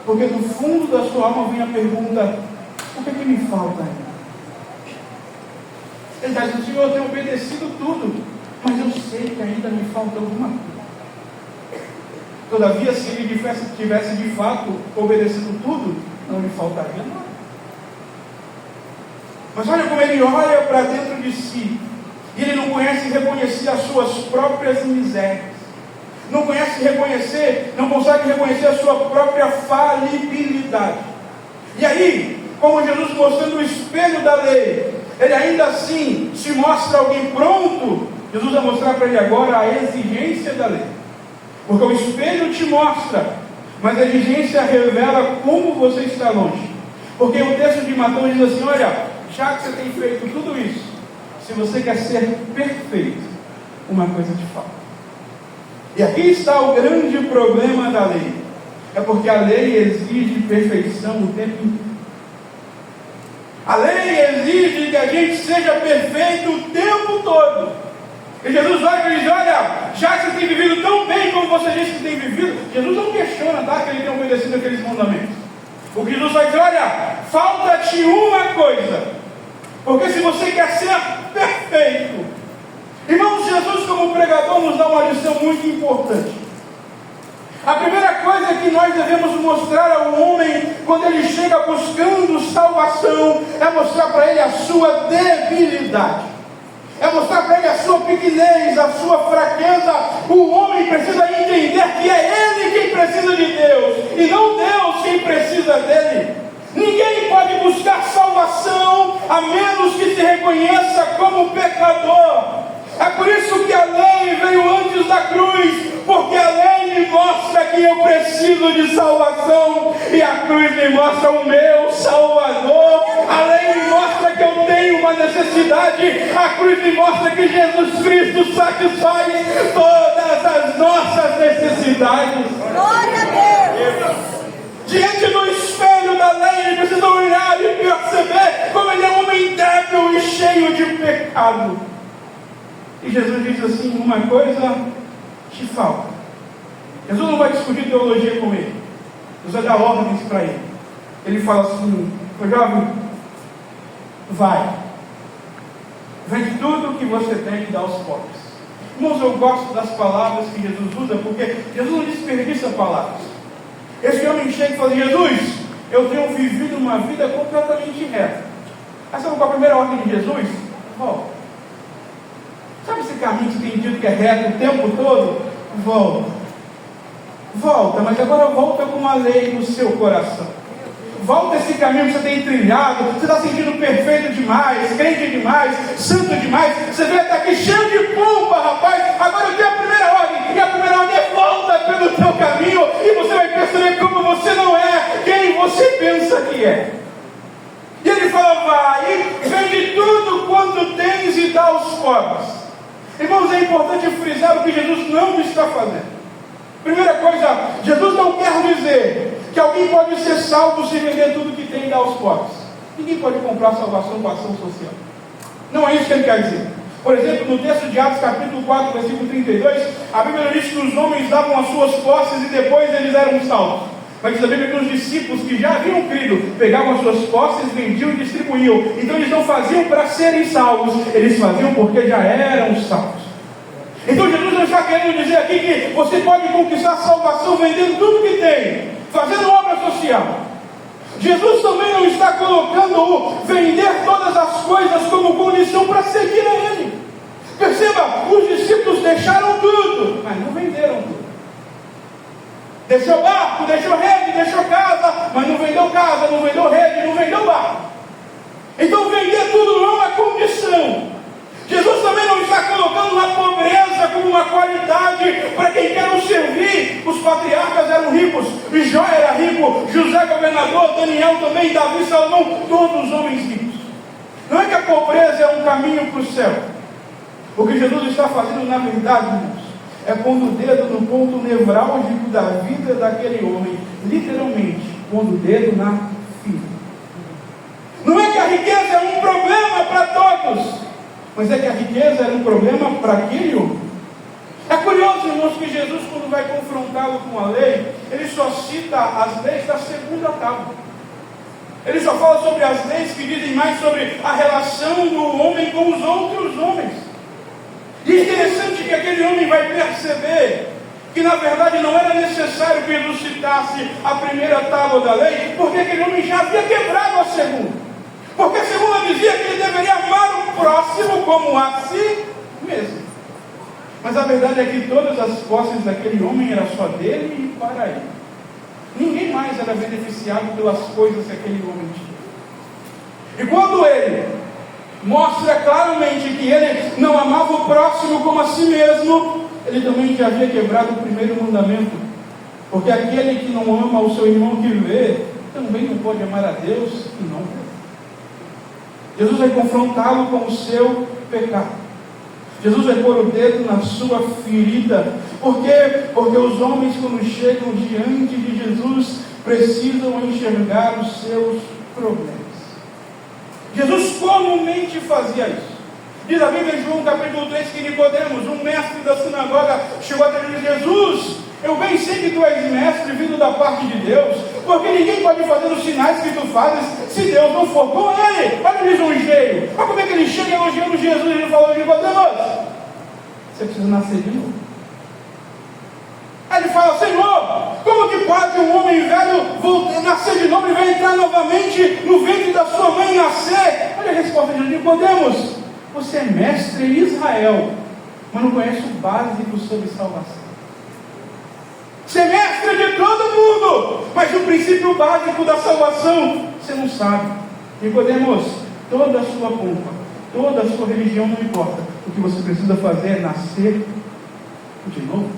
Porque do fundo da sua alma vem a pergunta: o que é que me falta ainda? Ele está dizendo: Senhor, eu tenho obedecido tudo, mas eu sei que ainda me falta alguma coisa. Todavia, se ele tivesse de fato obedecido tudo, não lhe faltaria nada. Mas olha como ele olha para dentro de si, e ele não conhece reconhecer as suas próprias misérias, não consegue reconhecer a sua própria falibilidade. E aí, como Jesus mostrando o espelho da lei, ele ainda assim se mostra alguém pronto. Jesus vai mostrar para ele agora a exigência da lei. Porque o espelho te mostra, mas a exigência revela como você está longe. Porque o texto de Mateus diz assim: olha, já que você tem feito tudo isso, se você quer ser perfeito, uma coisa te falta. E aqui está o grande problema da lei. É porque a lei exige perfeição o tempo inteiro. A lei exige que a gente seja perfeito o tempo todo. E Jesus vai e diz: olha, já que você tem vivido tão bem como você disse que tem vivido, Jesus não questiona, tá, que ele tem obedecido aqueles mandamentos. O que Jesus vai dizer: olha, falta-te uma coisa. Porque se você quer ser perfeito, irmãos, Jesus como pregador nos dá uma lição muito importante. A primeira coisa que nós devemos mostrar ao homem quando ele chega buscando salvação é mostrar para ele a sua debilidade, é mostrar para ele a sua pequenez, a sua fraqueza. O homem precisa entender que é ele quem precisa de Deus e não Deus quem precisa dele. Ninguém pode buscar salvação a menos que se reconheça como pecador. É por isso que a lei veio antes da cruz, porque a lei me mostra que eu preciso de salvação e a cruz me mostra o meu Salvador. A lei me mostra que eu tenho uma necessidade, a cruz me mostra que Jesus Cristo satisfaz todas as nossas necessidades. Glória a Deus! Diante do espelho da lei, ele precisa olhar e perceber como ele é um homem débil e cheio de pecado. E Jesus diz assim: uma coisa te falta. Jesus não vai discutir teologia com ele. Jesus vai dar ordens para ele. Ele fala assim: meu jovem, vai, vende tudo que você tem e dá aos pobres. Irmãos, eu gosto das palavras que Jesus usa, porque Jesus não desperdiça palavras. Esse homem chega e fala: Jesus, eu tenho vivido uma vida completamente reta. Aí sabe qual é a primeira ordem de Jesus? Volta. Sabe esse caminho que você tem dito que é reto o tempo todo? Volta. Volta, mas agora volta com a lei no seu coração. Volta esse caminho que você tem trilhado. Você está sentindo perfeito demais, crente demais, santo demais. Você vê estar aqui cheio de pompa, rapaz. Agora eu tenho a primeira ordem. E a primeira ordem é: volta pelo teu caminho. E você vai perceber como você não é quem você pensa que é. E ele fala: vai, vende tudo quanto tens e dá aos pobres. Irmãos, é importante frisar o que Jesus não está fazendo. Primeira coisa, Jesus não quer dizer que alguém pode ser salvo se vender tudo que tem e dar aos pobres. Ninguém pode comprar salvação com ação social. Não é isso que ele quer dizer. Por exemplo, no texto de Atos capítulo 4, versículo 32, a Bíblia diz que os homens davam as suas posses e depois eles eram salvos. Mas diz a Bíblia que os discípulos que já haviam crido pegavam as suas posses, vendiam e distribuíam. Então eles não faziam para serem salvos, eles faziam porque já eram salvos. Então Jesus não está querendo dizer aqui que você pode conquistar salvação vendendo tudo que tem, fazendo obra social. Jesus também não está colocando o vender todas as coisas como condição para seguir a Ele. Perceba, os discípulos deixaram tudo, mas não venderam tudo. Deixou barco, deixou rede, deixou casa, mas não vendeu casa, não vendeu rede, não vendeu barco. Então vender tudo não é uma condição. Jesus também não está colocando uma pobreza como uma qualidade para quem quer o servir. Os patriarcas eram ricos, Jó era rico, José governador, Daniel também, Davi, Salomão, todos os homens ricos. Não é que a pobreza é um caminho para o céu. O que Jesus está fazendo na verdade, irmãos, é pondo o dedo no ponto nevrálgico da vida daquele homem, literalmente, pondo o dedo na ferida. Não é que a riqueza é um problema para todos, mas é que a riqueza era um problema para aquele homem. É curioso, irmãos, que Jesus, quando vai confrontá-lo com a lei, ele só cita as leis da segunda tábua. Ele só fala sobre as leis que dizem mais sobre a relação do homem com os outros homens. E é interessante que aquele homem vai perceber que na verdade não era necessário que Jesus citasse a primeira tábua da lei, porque aquele homem já havia quebrado a segunda. Porque a segunda dizia que ele deveria amar o próximo como a si mesmo. Mas a verdade é que todas as posses daquele homem eram só dele e para ele. Ninguém mais era beneficiado pelas coisas que aquele homem tinha. E quando ele mostra claramente que ele não amava o próximo como a si mesmo, ele também já havia quebrado o primeiro mandamento. Porque aquele que não ama o seu irmão que vê, também não pode amar a Deus que não vê. Jesus vai confrontá-lo com o seu pecado. Jesus vai pôr o dedo na sua ferida. Por quê? Porque os homens, quando chegam diante de Jesus, precisam enxergar os seus problemas. Jesus comumente fazia isso. Diz a Bíblia em João capítulo 3 que Nicodemos, um mestre da sinagoga, chegou até ele e disse: Jesus, eu bem sei que tu és mestre vindo da parte de Deus, porque ninguém pode fazer os sinais que tu fazes se Deus não for com ele. Olha o lisonjeio. Olha como é que ele chega elogiando Jesus e ele falou: Nicodemos, você precisa nascer de novo. Aí ele fala: Senhor, como que pode um homem velho nascer de novo e vai entrar novamente no ventre da sua mãe e nascer? Olha a resposta de Nicodemos: você é mestre em Israel, mas não conhece o básico sobre salvação. Você é mestre de todo mundo, mas o princípio básico da salvação você não sabe. Nicodemos, toda a sua pompa, toda a sua religião não importa. O que você precisa fazer é nascer de novo.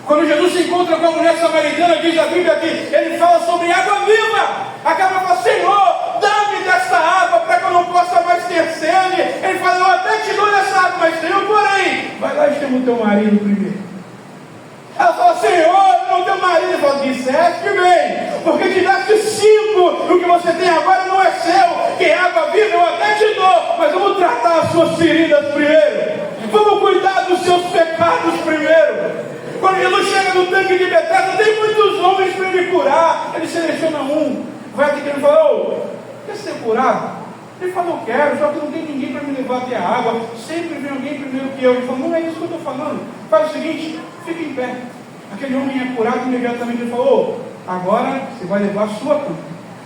Quando Jesus se encontra com a mulher samaritana, diz a Bíblia que ele fala sobre água viva. Acaba e fala: Senhor, dá-me desta água para que eu não possa mais ter sede. Ele fala: eu até te dou dessa água, mas Senhor, porém, vai lá e chama o teu marido primeiro. Ela fala: Senhor, não teu marido. Ele fala: disseste bem, porque te daste 5, o que você tem agora não é seu, que é água viva eu até te dou, mas vamos tratar as suas feridas primeiro, vamos cuidar dos seus pecados primeiro. Quando Jesus chega no tanque de Betesda, tem muitos homens para ele curar, ele seleciona um, vai até que ele fala: ô, quer ser curado? Ele fala: eu quero, só que não tem ninguém para me levar até a água, sempre vem alguém primeiro que eu. Ele fala: não é isso que eu estou falando, faz o seguinte, fica em pé. Aquele homem é curado imediatamente. Ele falou: agora você vai levar a sua cama.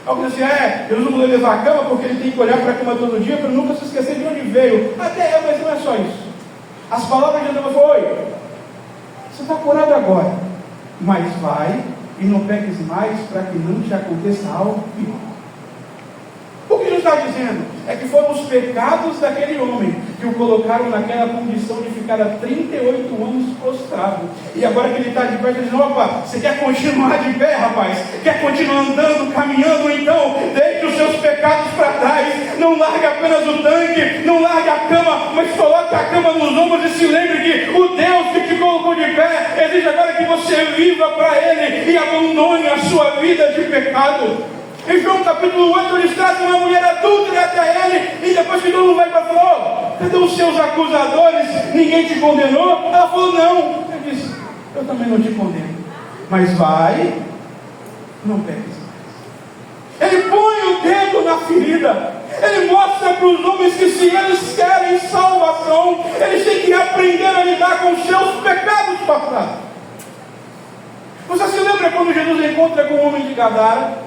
Alguém disse: Jesus não vai levar a cama porque ele tem que olhar para a cama todo dia para nunca se esquecer de onde veio. Até é, mas não é só isso. As palavras de Jesus foram: oi, você está curado agora, mas vai e não peques mais para que não te aconteça algo pior. O que Jesus está dizendo é que foram os pecados daquele homem que o colocaram naquela condição de ficar há 38 anos prostrado. E agora que ele está de pé, ele diz: opa, você quer continuar de pé, rapaz? Quer continuar andando, caminhando? Então, deixe os seus pecados para trás. Não largue apenas o tanque, não largue a cama, mas coloque a cama nos ombros e se lembre que o Deus que te colocou de pé exige agora que você viva para Ele e abandone a sua vida de pecado. Em João capítulo 8, eles trazem uma mulher adúltera até ele, e depois que todo mundo vai para falar: cadê os seus acusadores? Ninguém te condenou? Ela falou: não. Ele disse: eu também não te condeno, mas vai, não peques mais. Ele põe o dedo na ferida. Ele mostra para os homens que se eles querem salvação, eles têm que aprender a lidar com os seus pecados passados. Você se lembra quando Jesus encontra com o homem de Gadara?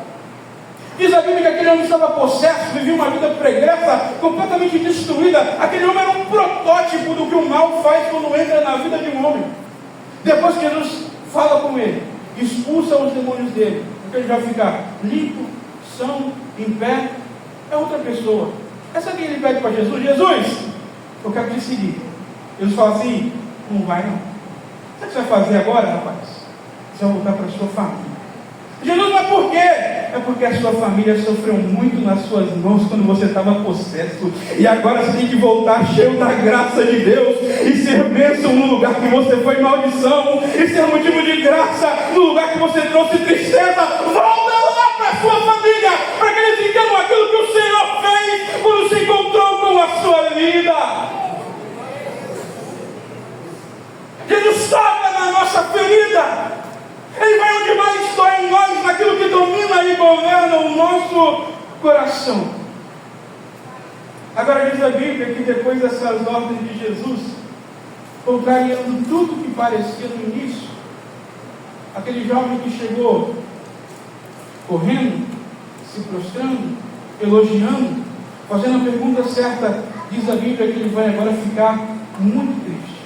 Diz a Bíblia que aquele homem estava possesso, vivia uma vida pregressa, completamente destruída. Aquele homem era um protótipo do que o mal faz quando entra na vida de um homem. Depois que Jesus fala com ele, expulsa os demônios dele, porque ele vai ficar limpo, são, em pé, é outra pessoa. Essa que ele pede para Jesus: Jesus, eu quero te seguir. Jesus fala assim: não vai não. Sabe o que você vai fazer agora, rapaz? Você vai voltar para a sua família. Jesus, mas por quê? É porque a sua família sofreu muito nas suas mãos quando você estava possesso, e agora você tem que voltar cheio da graça de Deus e ser bênção no lugar que você foi maldição, e ser motivo de graça no lugar que você trouxe tristeza. Volta lá para a sua família, para que eles entendam aquilo que o Senhor fez quando se encontrou com a sua vida. Jesus toca na nossa ferida. Ele vai onde mais dói em nós, naquilo que domina e governa o nosso coração. Agora diz a Bíblia que depois dessas ordens de Jesus, contrariando tudo que parecia no início, aquele jovem que chegou correndo, se prostrando, elogiando, fazendo a pergunta certa, diz a Bíblia que ele vai agora ficar muito triste.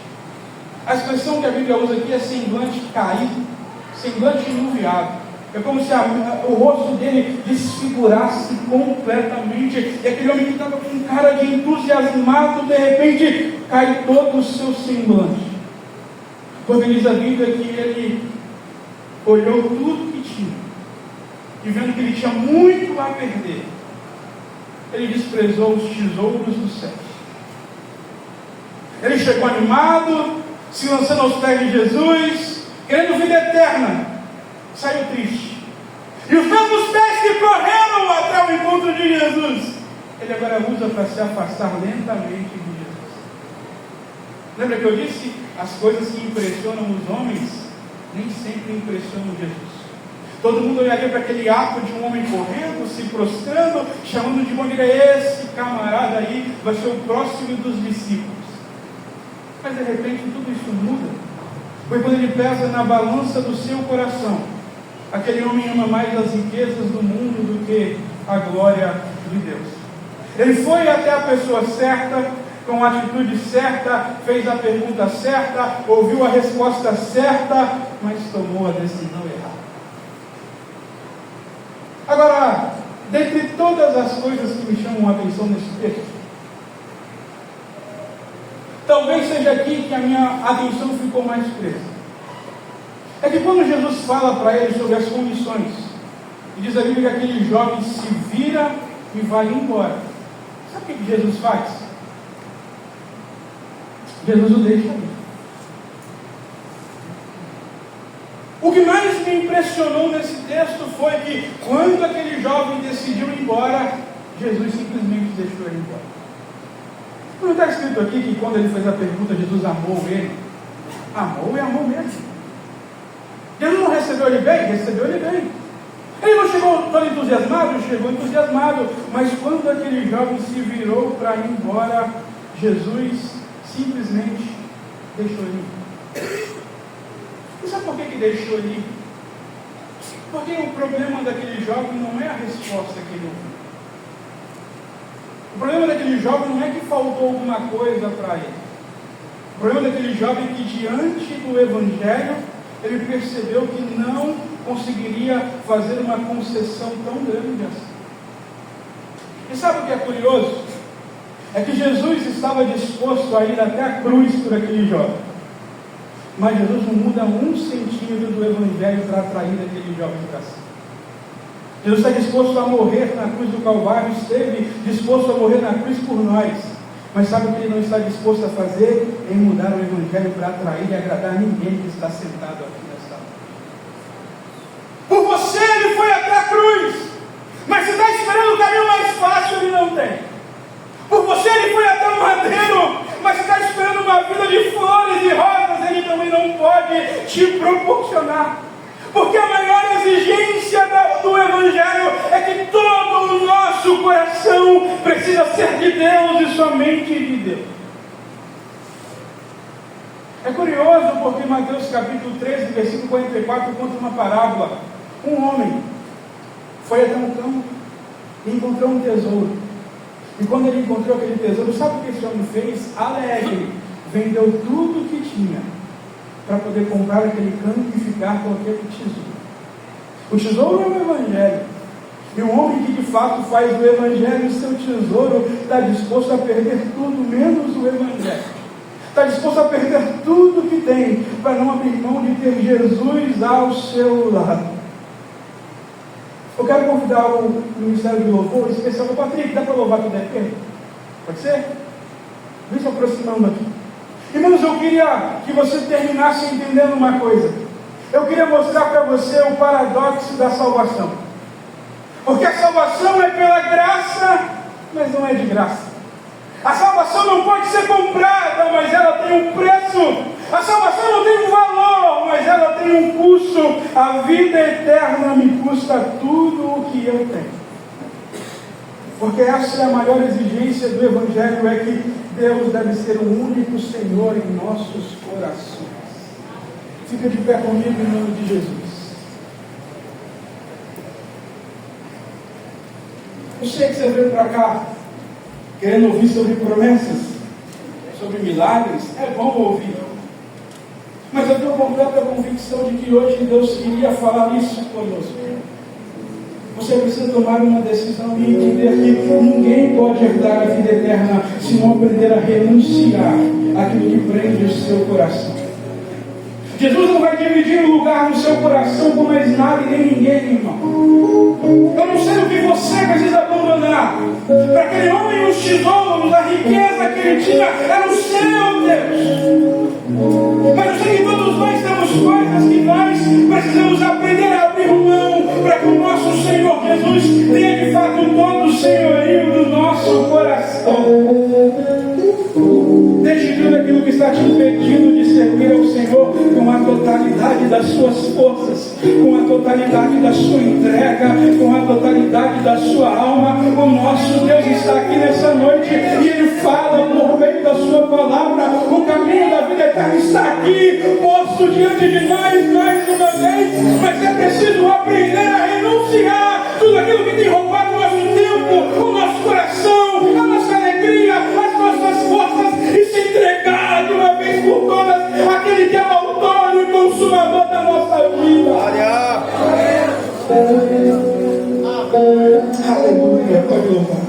A expressão que a Bíblia usa aqui é semblante caído, semblante enuviado. É como se o rosto dele desfigurasse completamente. E aquele homem que estava com cara de entusiasmado, de repente cai todo o seu semblante. Quando diz a Bíblia que ele olhou tudo que tinha, e vendo que ele tinha muito a perder, ele desprezou os tesouros do céu. Ele chegou animado, se lançando aos pés de Jesus, querendo vida eterna. Saiu triste. E os mesmos pés que correram até o encontro de Jesus, ele agora usa para se afastar lentamente de Jesus. Lembra que eu disse? As coisas que impressionam os homens nem sempre impressionam Jesus. Todo mundo olharia para aquele ato de um homem correndo, se prostrando, chamando de maneira: esse camarada aí vai ser o próximo dos discípulos. Mas de repente tudo isso muda, porque quando ele pesa na balança do seu coração, aquele homem ama mais as riquezas do mundo do que a glória de Deus. Ele foi até a pessoa certa, com a atitude certa, fez a pergunta certa, ouviu a resposta certa, mas tomou a decisão errada. Agora, dentre todas as coisas que me chamam a atenção nesse texto, talvez seja aqui que a minha atenção ficou mais presa. É que quando Jesus fala para ele sobre as condições, e diz a Bíblia que aquele jovem se vira e vai embora, sabe o que Jesus faz? Jesus o deixa ali. O que mais me impressionou nesse texto foi que quando aquele jovem decidiu ir embora, Jesus simplesmente deixou ele embora. Não está escrito aqui que quando ele fez a pergunta, Jesus amou ele? Amou e amou mesmo. Jesus não recebeu ele bem? Recebeu ele bem. Ele não chegou todo entusiasmado? Chegou entusiasmado. Mas quando aquele jovem se virou para ir embora, Jesus simplesmente deixou ele ir. E sabe por que deixou ele ir? Porque o problema daquele jovem não é a resposta que ele ouviu. O problema daquele jovem não é que faltou alguma coisa para ele. O problema daquele jovem é que diante do Evangelho, ele percebeu que não conseguiria fazer uma concessão tão grande assim. E sabe o que é curioso? É que Jesus estava disposto a ir até a cruz por aquele jovem. Mas Jesus não muda 1 centímetro do Evangelho para atrair aquele jovem para si. Jesus está disposto a morrer na cruz do Calvário, esteve disposto a morrer na cruz por nós. Mas sabe o que ele não está disposto a fazer? Em mudar o Evangelho para atrair e agradar ninguém que está sentado aqui nesta noite. Por você ele foi até a cruz, mas se está esperando o caminho mais fácil, ele não tem. Por você ele foi até o madeiro, mas se está esperando uma vida de flores e rosas, ele também não pode te proporcionar. Porque a maior exigência do Evangelho é que todo o nosso coração precisa ser de Deus e somente de Deus. É curioso porque Mateus capítulo 13, versículo 44, conta uma parábola. Um homem foi até um campo e encontrou um tesouro. E quando ele encontrou aquele tesouro, sabe o que esse homem fez? Alegre, vendeu tudo o que tinha para poder comprar aquele campo e ficar com aquele tesouro. O tesouro é o Evangelho. E o homem que de fato faz do Evangelho o seu tesouro está disposto a perder tudo menos o Evangelho. Está disposto a perder tudo que tem para não abrir mão de ter Jesus ao seu lado. Eu quero convidar o Ministério de Louvor, especial do Patrick. Dá para louvar tudo de pé? Pode ser? Vem se aproximando aqui. Irmãos, eu queria que você terminasse entendendo uma coisa. Eu queria mostrar para você o paradoxo da salvação. Porque a salvação é pela graça, mas não é de graça. A salvação não pode ser comprada, mas ela tem um preço. A salvação não tem um valor, mas ela tem um custo. A vida eterna me custa tudo o que eu tenho. Porque essa é a maior exigência do Evangelho, é que Deus deve ser o único Senhor em nossos corações. Fica de pé comigo em nome de Jesus. Eu sei que você veio para cá querendo ouvir sobre promessas, sobre milagres. É bom ouvir. Mas eu tenho completa convicção de que hoje Deus queria falar isso conosco. Você precisa tomar uma decisão e entender que ninguém pode herdar a vida eterna se não aprender a renunciar àquilo que prende o seu coração. Jesus não vai dividir o lugar no seu coração com mais nada e nem ninguém, irmão. Eu não sei o que você precisa abandonar. Para aquele homem, os tesouros, a riqueza que ele tinha era o seu, Deus. Mas eu sei que todos nós temos coisas que nós precisamos aprender a abrir mão para que o nosso Senhor Jesus tenha de fato todo o senhorio do nosso coração. Deixe tudo aquilo que está te impedindo de servir ao Senhor com a totalidade das suas forças, com a totalidade da sua entrega, com a totalidade da sua alma. O nosso Deus está aqui nessa noite e Ele fala por meio da sua palavra. O caminho da vida eterna está aqui, posto diante de nós mais uma vez, mas é preciso aprender a renunciar tudo aquilo que tem roubado o nosso tempo, o nosso coração, a nossa alegria, as nossas forças, e se entregar de uma vez por todas àquele que é o autor e o consumador da nossa vida. Aleluia, pode louvar.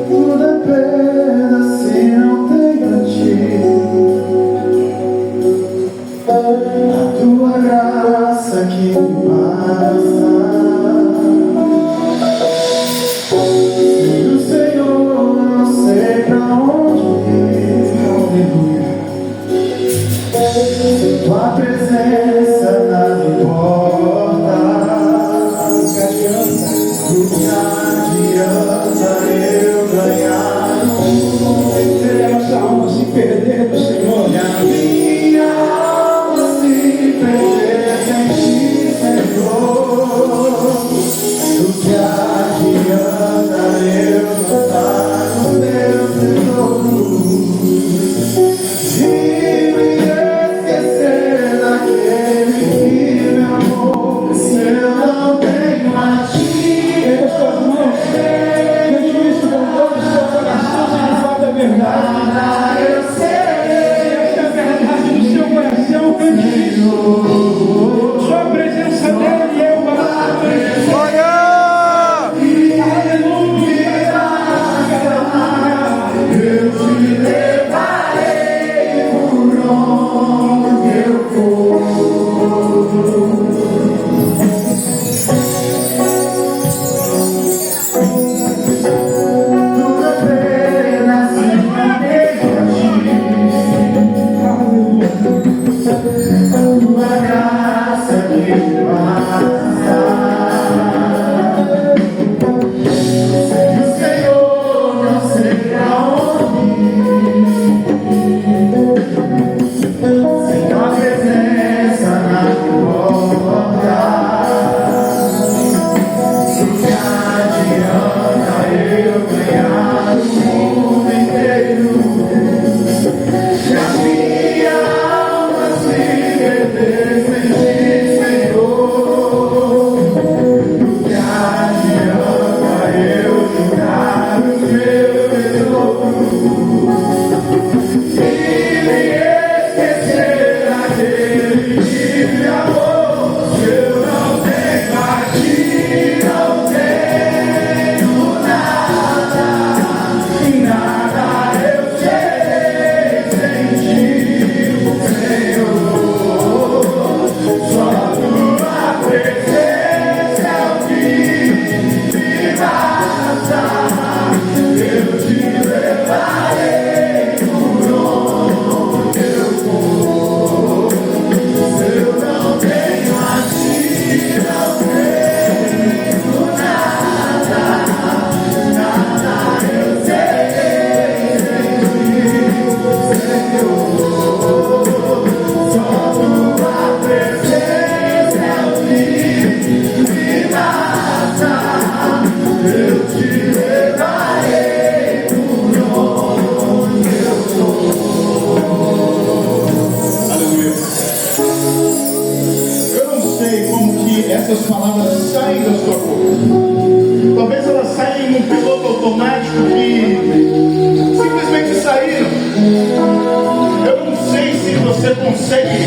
Tudo é perda se não tem a ti. A tua graça que me passa. Tua presença nada importa. O que adianta eu ganhar o mundo? Ter nossa alma se perder do Senhor. E a minha alma se perder sem ti, Senhor. O que adianta eu não estar no teu tesouro? Sua presença dele é uma glória. Aleluia. Eu te levarei por onde eu for. Tudo apenas uma vez tua graça que me basta. Sem o Senhor não sei pra onde, sem tua presença nada importa. O que adianta eu ganhar o mundo inteiro? E a minha alma se perder sem ti, Senhor. O que adianta eu jogar o meu tesouro e me esquecer daquele livre amor? Se eu não tenho a ti, não tenho nada, e nada eu serei sem ti, Senhor. Só tua presença é o que me basta. Eu te levarei por onde eu for. Se eu não tenho a ti, não tenho nada, nada eu serei sem ti, Senhor. Só tua presença é o que me basta. Eu te levarei por onde eu for. Aleluia. Eu não sei como que essas palavras saem da sua boca. Talvez elas saiam num piloto automático que simplesmente saíram. Eu não sei se você consegue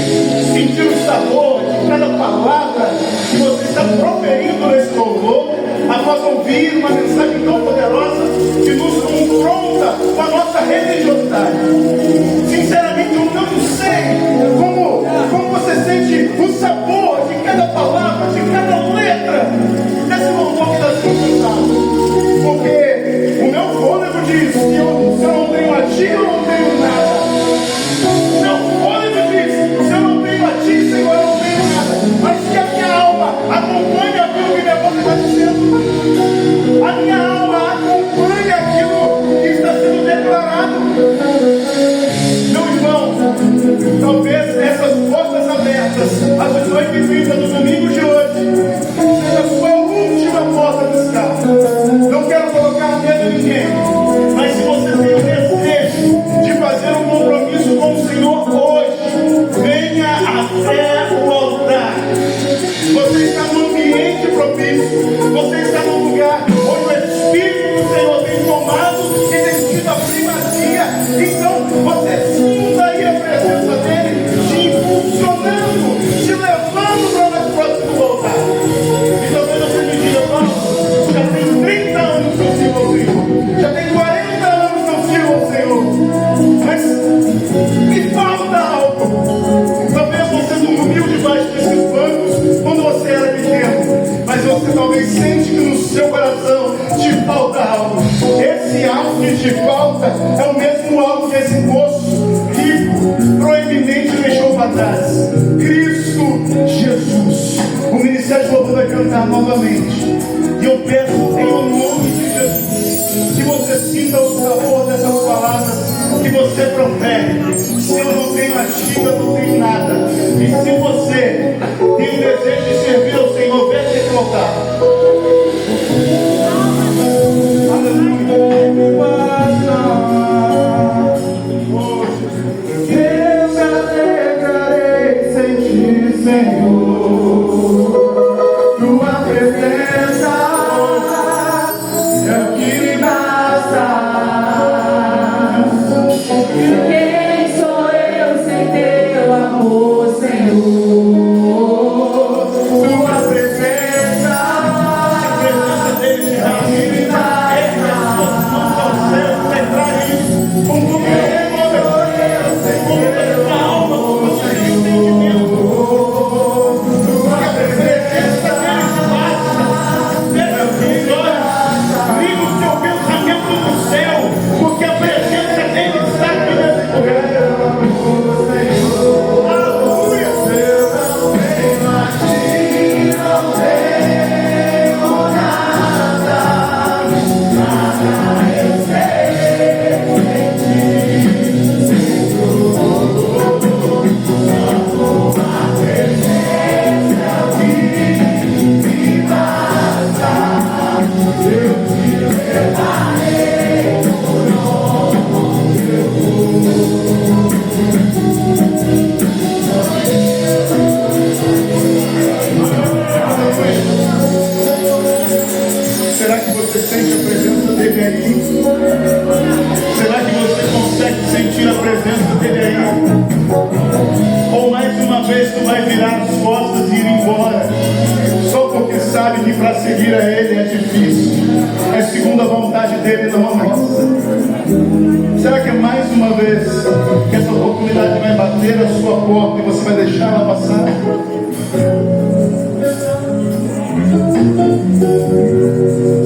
sentir o sabor de cada palavra que você está proferindo nesse louvor, após ouvir uma mensagem tão poderosa que nos confronta com a nossa religiosidade. Sinceramente, eu não sei como você sente o sabor de cada palavra, de cada letra desse louvor que está sendo cantado. Porque o meu fôlego diz que se eu não tenho a ti, eu não tenho nada. O meu fôlego diz, se eu não tenho a ti, Senhor, eu não tenho nada. Mas que a minha alma acompanha aquilo que minha boca está dizendo. A minha alma acompanha aquilo que está sendo declarado. Meu irmão, talvez essas portas abertas às 18h30 do domingo de hoje seja a sua última porta de escape. Não quero colocar medo em ninguém, mas se você tem o desejo de fazer um compromisso com o Senhor hoje, venha até o altar. Você está num ambiente propício, você está num lugar onde o Espírito do Senhor tem tomado e tem tido a primazia. Então você sinta aí a presença dele te impulsionando, te levando para mais próximo do altar. E talvez você me diga, Paulo, já tem 30 anos que eu sirvo ao Senhor, já tem 40 anos que eu sirvo ao Senhor, mas me falta algo. Talvez você não dormiu debaixo desses bancos quando você era pequeno, mas você talvez sente que no seu coração te falta algo. Esse algo que te falta é o mesmo algo que esse moço rico, proeminente deixou para trás. Cristo Jesus. O Ministério de Louvor vai cantar novamente. E eu peço em o nome de Jesus que você sinta o sabor dessas palavras que você profere. Se eu não tenho a ti, eu não tenho nada. E se você tem o desejo de servir ao Senhor, venha se voltar. Eu me alegrarei sem ti, Senhor. Tua presença é o que me basta. Quem sou eu sem teu amor, Senhor? Tua presença dele é o que me basta. Ele as suas mãos ao céu, declara isso com tudo que a alma, com o seu entendimento. Porque a presença dele te basta. Veja os teus olhos, liga o teu pensamento no céu, porque a presença dele está aqui nesse lugar. Aleluia. Será que você sente a presença dele aí? Será que você consegue sentir a presença dele aí? Ou mais uma vez tu vai virar as costas e ir embora, só porque sabe que para seguir a ele é difícil, é segundo a vontade dele, não a nossa? Será que é mais uma vez que essa oportunidade vai bater a sua porta e você vai deixar ela passar?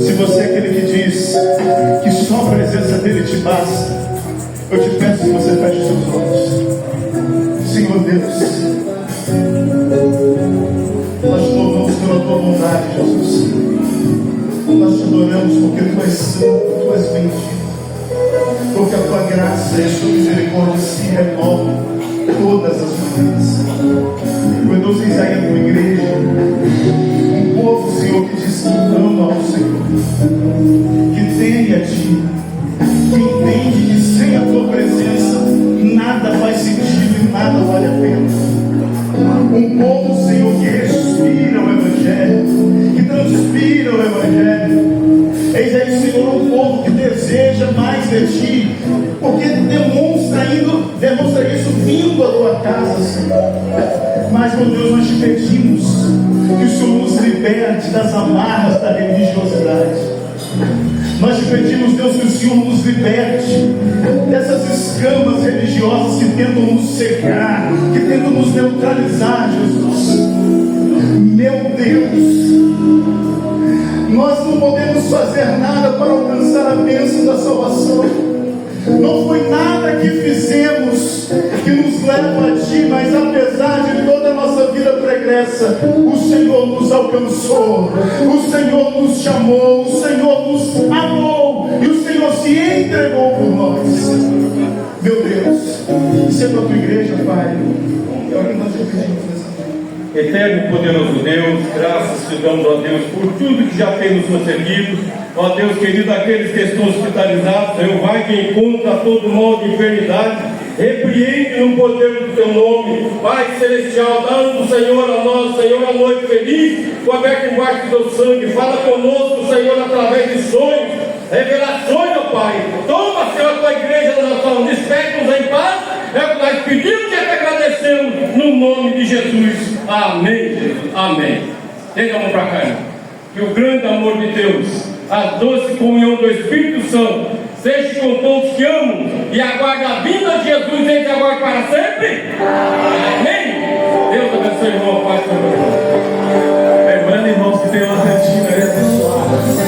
Se você é aquele que diz que só a presença dele te basta, eu te peço que você feche seus olhos. Senhor Deus, nós te louvamos pela tua bondade, Jesus. Nós te adoramos porque tu és santo, tu és bendito, porque a tua graça e a tua misericórdia se renovam todas as manhãs. Quando diz aí a tua igreja, um povo, Senhor, que diz que ama ao Senhor, que teme a ti, que entende que sem a tua presença nada faz sentido e nada vale a pena. Um povo, Senhor, que respira o Evangelho, que transpira o Evangelho. Eis aí, Senhor, um povo que deseja mais de ti, porque demonstra isso vindo à tua casa, Senhor. Mas, meu Deus, nós te pedimos que o Senhor nos liberte das amarras da religiosidade. Nós te pedimos, Deus, que o Senhor nos liberte dessas escamas religiosas que tentam nos cegar, que tentam nos neutralizar, Jesus. Meu Deus, nós não podemos fazer nada para alcançar a bênção da salvação. Não foi nada que fizemos que nos leva a Ti, mas apesar de toda a nossa vida pregressa, o Senhor nos alcançou, o Senhor nos chamou, o Senhor nos amou e o Senhor se entregou por nós. Meu Deus, sendo a Tua igreja, Pai, é o que nós te pedimos nessa noite. Eterno e poderoso Deus, graças te damos, ó Deus, por tudo que já tem nos concedido. Ó Deus querido, aqueles que estão hospitalizados, Senhor, vai que encontra todo mal de enfermidade, repreende no poder do Teu nome. Pai Celestial, dando, Senhor, a nós, Senhor, a noite feliz, coberto embaixo do Teu sangue. Fala conosco, Senhor, através de sonhos, revelações, ó Pai. Toma, Senhor, a Tua igreja na nação, despede-nos em paz. É o que nós pedimos e agradecemos no nome de Jesus. Amém, Jesus. Amém. Tenta a mão para cá, irmão. Que o grande amor de Deus, a doce comunhão do Espírito Santo, seja com todos que amam e aguardam a vinda de Jesus desde agora para sempre. Amém. Deus abençoe, irmão. Paz para você. Lembrando, irmãos, que tem uma cantina abençoada.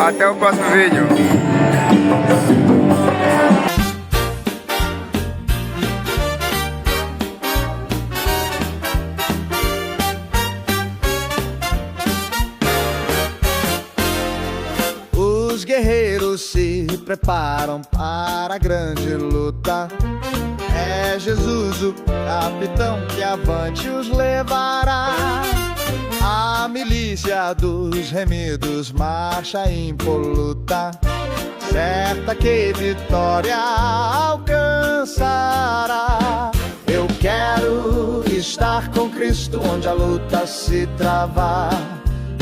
Até o próximo vídeo. Os guerreiros se preparam para a grande luta. É Jesus o capitão que avante os levará. A milícia dos remidos marcha impoluta, certa que vitória alcançará. Eu quero estar com Cristo onde a luta se travar.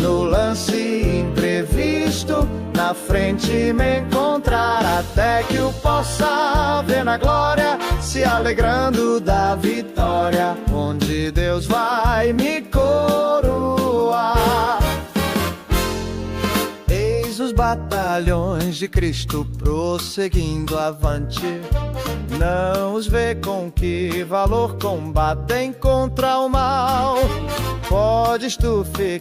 no lance imprevisto, na frente me encontrar, até que o possa ver na glória, se alegrando da vitória, onde Deus vai me coroar. Eis os batalhões de Cristo prosseguindo avante, não os vê com que valor combatem contra o mal. Podes tu ficar